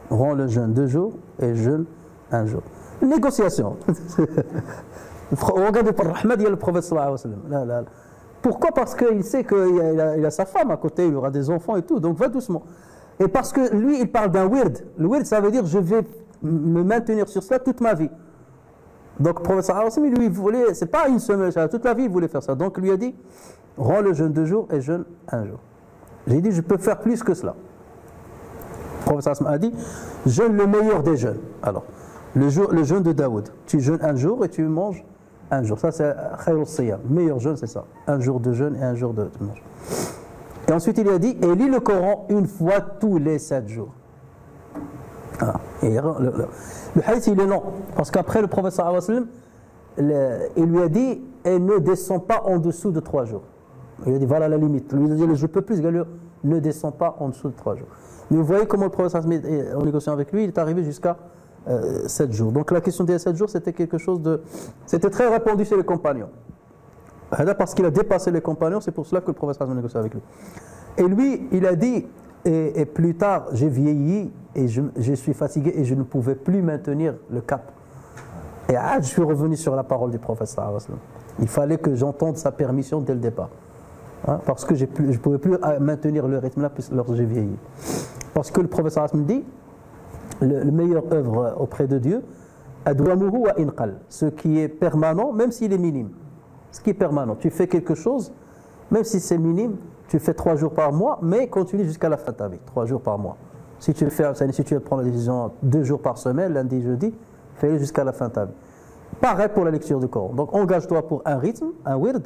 Rends le jeûne 2 jours et jeûne 1 jour. Négociation. Regardez par Rahmad, il y a le prophète sallallahu alayhi wa sallam. Pourquoi? Parce qu'il sait qu'il a sa femme à côté, il aura des enfants et tout, donc va doucement. Et parce que lui, il parle d'un wird. Le wird, ça veut dire je vais me maintenir sur cela toute ma vie. Donc le prophète sallallahu alayhi wa sallam, lui, il voulait, c'est pas une semaine, toute la vie, il voulait faire ça. Donc il lui a dit, rends le jeûne 2 jours et jeûne 1 jour. J'ai dit, je peux faire plus que cela. Le prophète sallallahu alayhi wa sallam a dit, jeûne le meilleur des jeûnes. Alors, le jeûne de Daoud, tu jeûnes 1 jour et tu manges 1 jour. Ça, c'est khayr al-siyam. Le meilleur jeûne, c'est ça. 1 jour de jeûne et 1 jour de mange. Et ensuite, il a dit, et lis le Coran une fois tous les 7 jours. Ah. Et le hadith, il est long. Parce qu'après, le prophète sallallahu alayhi wa sallam, il lui a dit, et ne descend pas en dessous de 3 jours. Il a dit voilà la limite. Lui, il a dit je ne peux plus, ne descend pas en dessous de 3 jours. Mais vous voyez comment le prophète en négociant avec lui, il est arrivé jusqu'à 7 jours. Donc la question des 7 jours, c'était quelque chose de... C'était très répandu chez les compagnons. Parce qu'il a dépassé les compagnons, c'est pour cela que le prophète a négocié avec lui. Et lui, il a dit, et plus tard, j'ai vieilli et je suis fatigué et je ne pouvais plus maintenir le cap. Et je suis revenu sur la parole du prophète. Il fallait que j'entende sa permission dès le départ. Parce que je ne pouvais plus maintenir le rythme là lorsque j'ai vieilli. Parce que le prophète dit, le meilleure œuvre auprès de Dieu, adwamuhu wa inqal, ce qui est permanent, même s'il est minime. Ce qui est permanent, tu fais quelque chose, même si c'est minime, tu fais 3 jours par mois, mais continue jusqu'à la fin de ta vie, 3 jours par mois. Si tu veux prendre la décision 2 jours par semaine, lundi, jeudi, fais-le jusqu'à la fin de ta vie. Pareil pour la lecture du Coran. Donc engage-toi pour un rythme, un wird,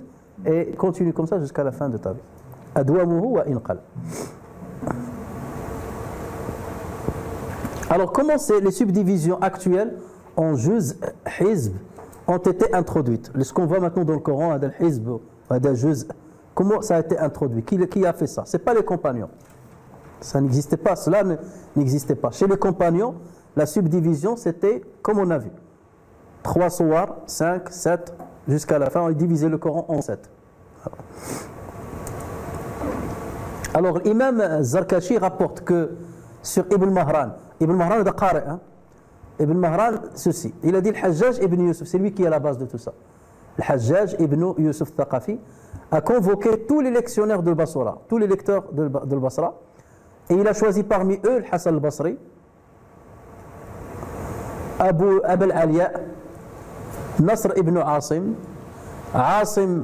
et continue comme ça jusqu'à la fin de ta vie. Adwamuhu wa inqal. Alors comment les subdivisions actuelles en juz, hizb, ont été introduites? Ce qu'on voit maintenant dans le Coran, al-hizb, al-juz, comment ça a été introduit? Qui a fait ça? Ce n'est pas les compagnons. Ça n'existait pas, cela n'existait pas. Chez les compagnons, la subdivision, c'était comme on a vu. 3 soirs, 5, 7, jusqu'à la fin, on divisait le Coran en 7. Alors, l'imam Zarkashi rapporte que sur Ibn Mahran est qari, Ibn Mahran, ceci, il a dit le Hajjaj ibn Yusuf, c'est lui qui est à la base de tout ça. Le Hajjaj ibn Yusuf Thaqafi a convoqué tous les lectionnaires de Basra, tous les lecteurs de Basra, et il a choisi parmi eux le Hassan al-Basri, Abu al-Aliya, Nasr ibn Asim, Asim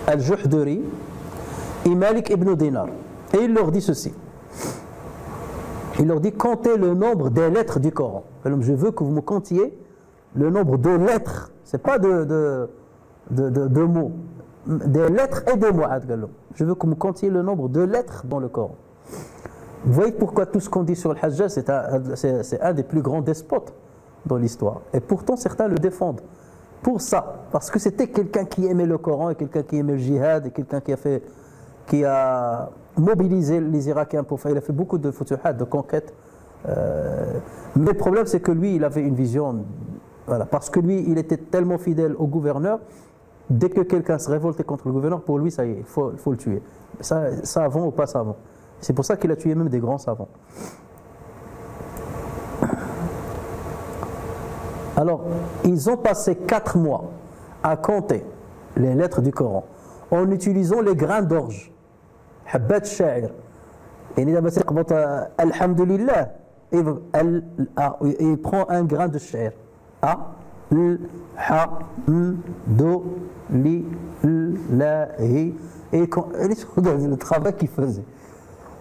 al-Juhduri et Malik ibn Dinar. Et il leur dit ceci. Il leur dit, comptez le nombre des lettres du Coran. Je veux que vous me comptiez le nombre de lettres. Ce n'est pas de mots. Des lettres et des mots. Je veux que vous me comptiez le nombre de lettres dans le Coran. Vous voyez pourquoi tout ce qu'on dit sur le Hajjaj, c'est un des plus grands despotes dans l'histoire. Et pourtant, certains le défendent. Pour ça, parce que c'était quelqu'un qui aimait le Coran, et quelqu'un qui aimait le djihad, et quelqu'un qui a mobilisé les Irakiens pour faire. Il a fait beaucoup de futuhat, de conquêtes. Mais le problème, c'est que lui, il avait une vision. Voilà, parce que lui, il était tellement fidèle au gouverneur, dès que quelqu'un se révoltait contre le gouverneur, pour lui, ça y est, il faut le tuer. Savant ou pas savant. C'est pour ça qu'il a tué même des grands savants. Alors, ils ont passé 4 mois à compter les lettres du Coran en utilisant les grains d'orge. Habbat sha'ir. Et alhamdulillah, il prend un grain de sha'ir. A, l, ha, m, do, li, la, hi. Et le travail qu'ils faisaient.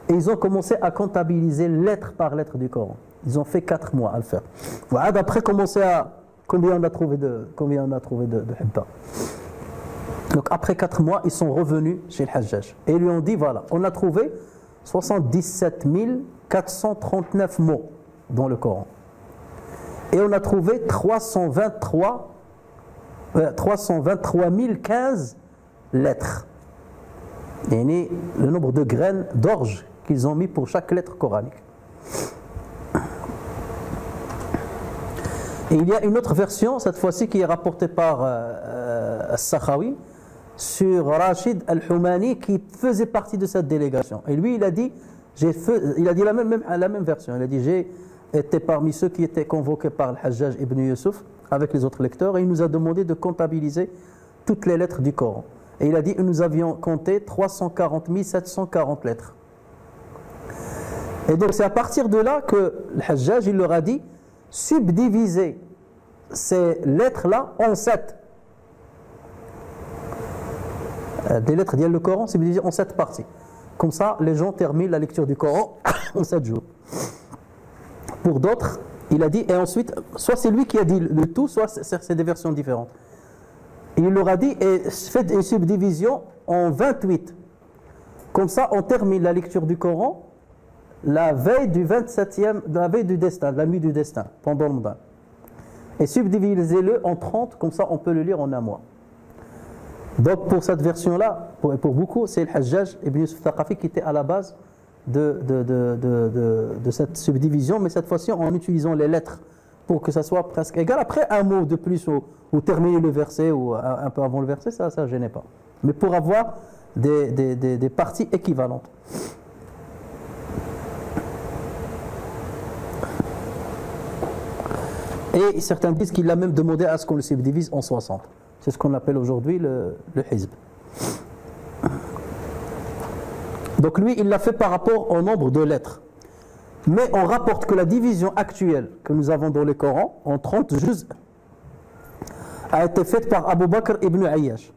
Et ils ont commencé à comptabiliser lettre par lettre du Coran. Ils ont fait 4 mois à le faire. Voilà, d'après commencer à combien on a trouvé de Hibba. Donc après 4 mois, ils sont revenus chez le Hajjaj. Et ils lui ont dit, voilà, on a trouvé 77 439 mots dans le Coran. Et on a trouvé 323 015 lettres. Et le nombre de graines d'orge qu'ils ont mis pour chaque lettre coranique. Et il y a une autre version, cette fois-ci, qui est rapportée par As-Sakhawi, sur Rachid al-Humani, qui faisait partie de cette délégation. Et lui, il a dit la même version. Il a dit, j'ai été parmi ceux qui étaient convoqués par le Hajjaj ibn Yusuf, avec les autres lecteurs, et il nous a demandé de comptabiliser toutes les lettres du Coran. Et il a dit, nous avions compté 340 740 lettres. Et donc c'est à partir de là que le Hajjaj, il leur a dit, subdiviser ces lettres-là en 7. Des lettres d'Yal le Coran, c'est divisé en 7 parties. Comme ça, les gens terminent la lecture du Coran en 7 jours. Pour d'autres, il a dit, et ensuite, soit c'est lui qui a dit le tout, soit c'est des versions différentes. Et il leur a dit, et faites une subdivision en 28. Comme ça, on termine la lecture du Coran la veille du 27e, la veille du destin, de la nuit du destin, pendant le Ramadan. Et subdivisez-le en 30, comme ça on peut le lire en un mois. Donc pour cette version-là, pour beaucoup, c'est le Hajjaj ibn Yusuf Thaqafi qui était à la base de cette subdivision, mais cette fois-ci en utilisant les lettres pour que ça soit presque égal. Après, un mot de plus ou terminer le verset ou un peu avant le verset, ça ne gênait pas. Mais pour avoir des parties équivalentes. Et certains disent qu'il a même demandé à ce qu'on le subdivise en 60. C'est ce qu'on appelle aujourd'hui le hizb. Donc lui, il l'a fait par rapport au nombre de lettres. Mais on rapporte que la division actuelle que nous avons dans le Coran, en 30 juz, a été faite par Abu Bakr ibn Ayyash.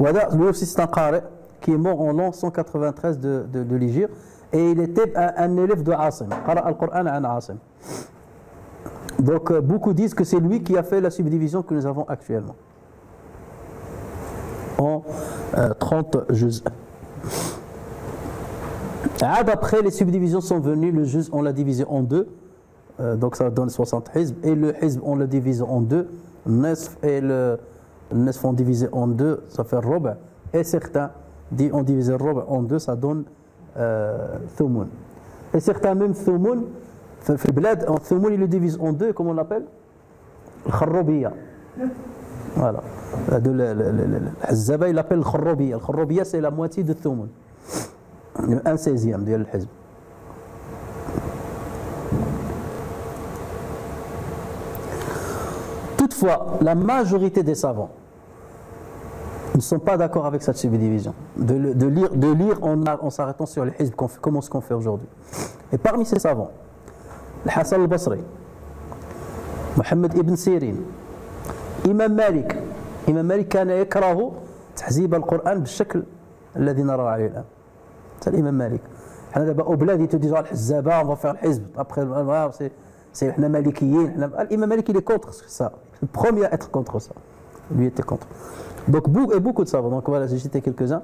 Lui aussi c'est un qari qui est mort en l'an 193 de l'Hégire. Et il était un élève de Asim. Qara al-Qur'an an Asim. Donc beaucoup disent que c'est lui qui a fait la subdivision que nous avons actuellement. En 30 juz. Après, les subdivisions sont venues, le juz on l'a divisé en deux, donc ça donne 60 hizb, et le hizb on l'a divisé en deux, nesf et le nesf on divisé en deux, ça fait roba, et certains ont divisé roba en deux, ça donne thumun. Et certains même thumun, في البلاد الثمون ils le divisent en deux, comment on l'appelle? الخروبية. Voilà. الحزابة il l'appelle الخروبية. الخروبية c'est la moitié de thumun. 1/16 ديال الحزب. Toutefois, la majorité des savants ne sont pas d'accord avec cette subdivision. De lire en s'arrêtant sur les hizb, comment ce qu'on fait aujourd'hui. Et parmi ces savants, الحسن البصري محمد ابن سيرين إمام مالك كان يكره تحزيب القرآن بالشكل الذي نرى عليه الآن. C'est l'imam Malik. حنا دابا au bled ils te disent الحزابة on va faire le hizb après c'est حنا مالكيين. L'imam Malik il est contre ça. Le premier à être contre ça. Lui était contre. Donc beaucoup de savants. Donc voilà, j'ai cité quelques-uns.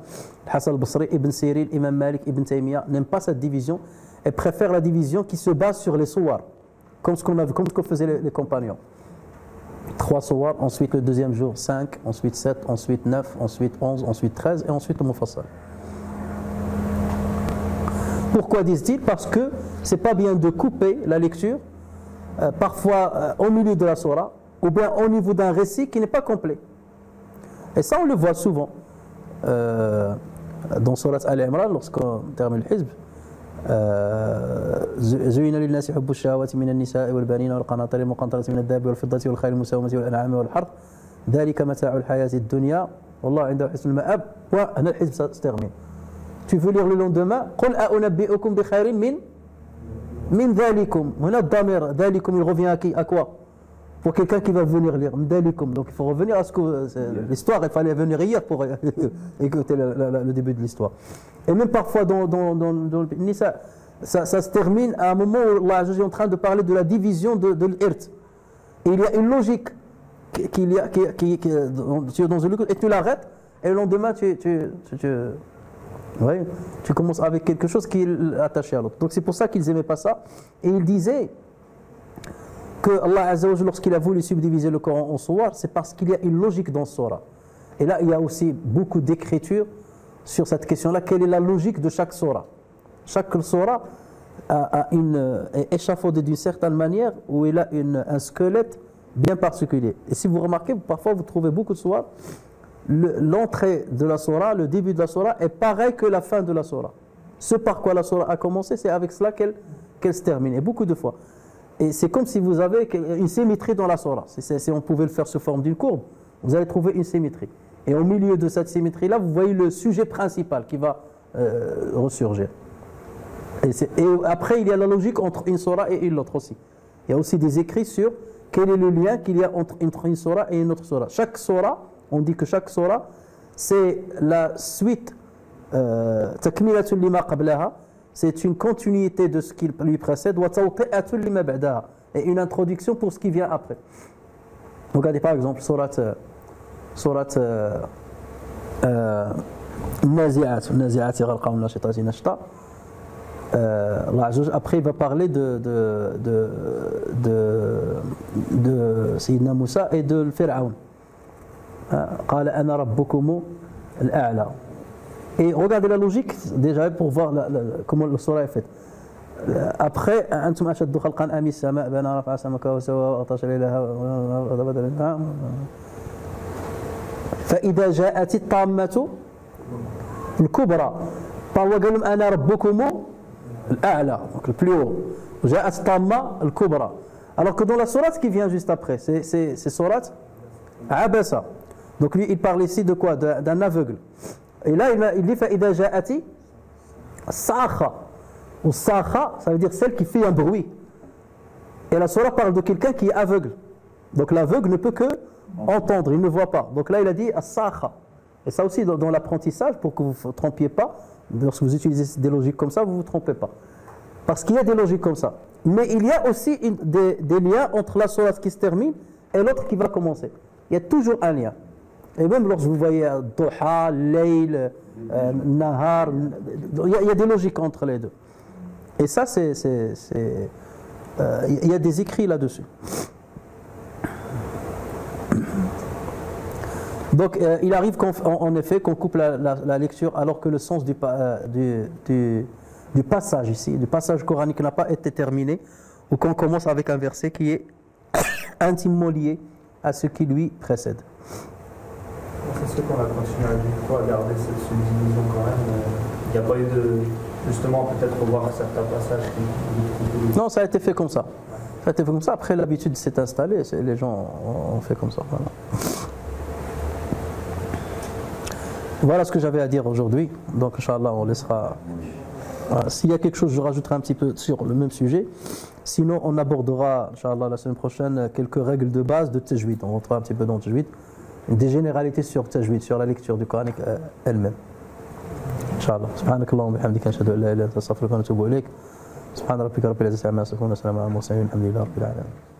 Hassan al-Basri, Ibn Sirin, Imam Malik, Ibn Taymiyyah n'aiment pas cette division et préfèrent la division qui se base sur les souars, comme ce qu'on faisaient les compagnons. 3 souars, ensuite le deuxième jour 5, ensuite 7, ensuite 9, ensuite 11, ensuite 13 et ensuite le Mufassal. Pourquoi disent-ils? Parce que c'est pas bien de couper la lecture, parfois au milieu de la sourate, ou bien au niveau d'un récit qui n'est pas complet. Et ça on le voit souvent dans Surat Al-Imran lorsqu'on termine le hizb. زين للناس حب الشهوات من النساء والبنين والقناطير المقنطرة من الذهب والفضة والخيل المسومة والأنعام والحرث ذلك متاع الحياة الدنيا والله عنده حسن المآب. وهنا الحزب se termine. Tu veux lire le lendemain قل أنبئكم بخير من ذلكم. هنا الضمير ذلكم il revient à quoi? Pour quelqu'un qui va venir lire Mdalikum. Donc il faut revenir à ce que l'histoire, il fallait venir hier pour écouter le début de l'histoire. Et même parfois dans le Nisa, ça se termine à un moment où Allah est en train de parler de la division de l'Irt. Et il y a une logique qui dans le et tu l'arrêtes et le lendemain tu commences avec quelque chose qui est attaché à l'autre. Donc c'est pour ça qu'ils n'aimaient pas ça. Et ils disaient que Allah Azza wa Jalla, lorsqu'il a voulu subdiviser le Coran en sourates, c'est parce qu'il y a une logique dans Surah. Et là, il y a aussi beaucoup d'écriture sur cette question-là. Quelle est la logique de chaque Surah? Chaque Surah est échafaudée d'une certaine manière où il a un squelette bien particulier. Et si vous remarquez, parfois vous trouvez beaucoup de Surah, l'entrée de la Surah, le début de la Surah est pareil que la fin de la Surah. Ce par quoi la Surah a commencé, c'est avec cela qu'elle se termine. Et beaucoup de fois. Et c'est comme si vous avez une symétrie dans la Surah. Si on pouvait le faire sous forme d'une courbe, vous allez trouver une symétrie. Et au milieu de cette symétrie-là, vous voyez le sujet principal qui va ressurgir. Et après, il y a la logique entre une Surah et une autre aussi. Il y a aussi des écrits sur quel est le lien qu'il y a entre une Surah et une autre Surah. Chaque Surah, on dit que chaque Surah, c'est la suite takmilatul lima qablaha. C'est une continuité de ce qui lui précède, et une introduction pour ce qui vient après. Regardez par exemple Surat Nazi'at, après il va parler de Sayyidina Moussa et de Pharaon. قال أنا ربكم الأعلى. Et regardez la logique déjà pour voir comment le surah est faite. Après, أنتم أشد خلقا أم السماء بناها رفع سمكها وسواها وأغطش ليلها فإذا جاءت الطامة الكبرى قال لهم أنا ربكم الأعلى, donc le plus haut. وجاءت الطامة الكبرى. Alors que dans la sourate qui vient juste après, c'est sourate Abasa. Donc lui, il parle ici de quoi? D'un aveugle. Et là, il dit فإذا جاءت الصاخة. Ou sakha, ça veut dire celle qui fait un bruit. Et la sourate parle de quelqu'un qui est aveugle. Donc l'aveugle ne peut que entendre, il ne voit pas. Donc là, il a dit as-sakha. Et ça aussi, dans l'apprentissage, pour que vous ne vous trompiez pas, lorsque vous utilisez des logiques comme ça, vous ne vous trompez pas. Parce qu'il y a des logiques comme ça. Mais il y a aussi des liens entre la sourate qui se termine et l'autre qui va commencer. Il y a toujours un lien. Et même lorsque vous voyez Duha, Layl, Nahar, il y a des logiques entre les deux. Et ça, il y a des écrits là-dessus. Donc, il arrive en effet qu'on coupe la lecture alors que le sens du passage ici, du passage coranique n'a pas été terminé, ou qu'on commence avec un verset qui est intimement lié à ce qui lui précède. C'est ce qu'on a continué à garder cette subdivision quand même. Il n'y a pas eu de... Justement, peut-être revoir certains passages qui... Non, ça a été fait comme ça. Ça a été fait comme ça. Après, l'habitude s'est installée. Les gens ont fait comme ça. Voilà ce que j'avais à dire aujourd'hui. Donc, Inch'Allah, on laissera... Voilà. S'il y a quelque chose, je rajouterai un petit peu sur le même sujet. Sinon, on abordera, Inch'Allah, la semaine prochaine, quelques règles de base de Tajwid. On rentrera un petit peu dans le Tajwid. Des généralités sur Tajwid, sur la lecture du Coran elle-même. Inch'Allah. سبحانك اللهم وبحمدك أشهد أن لا إله إلا أنت أستغفرك وأتوب إليك. سبحان ربك رب العزة عما يصفون وسلام على المرسلين والحمد لله رب العالمين.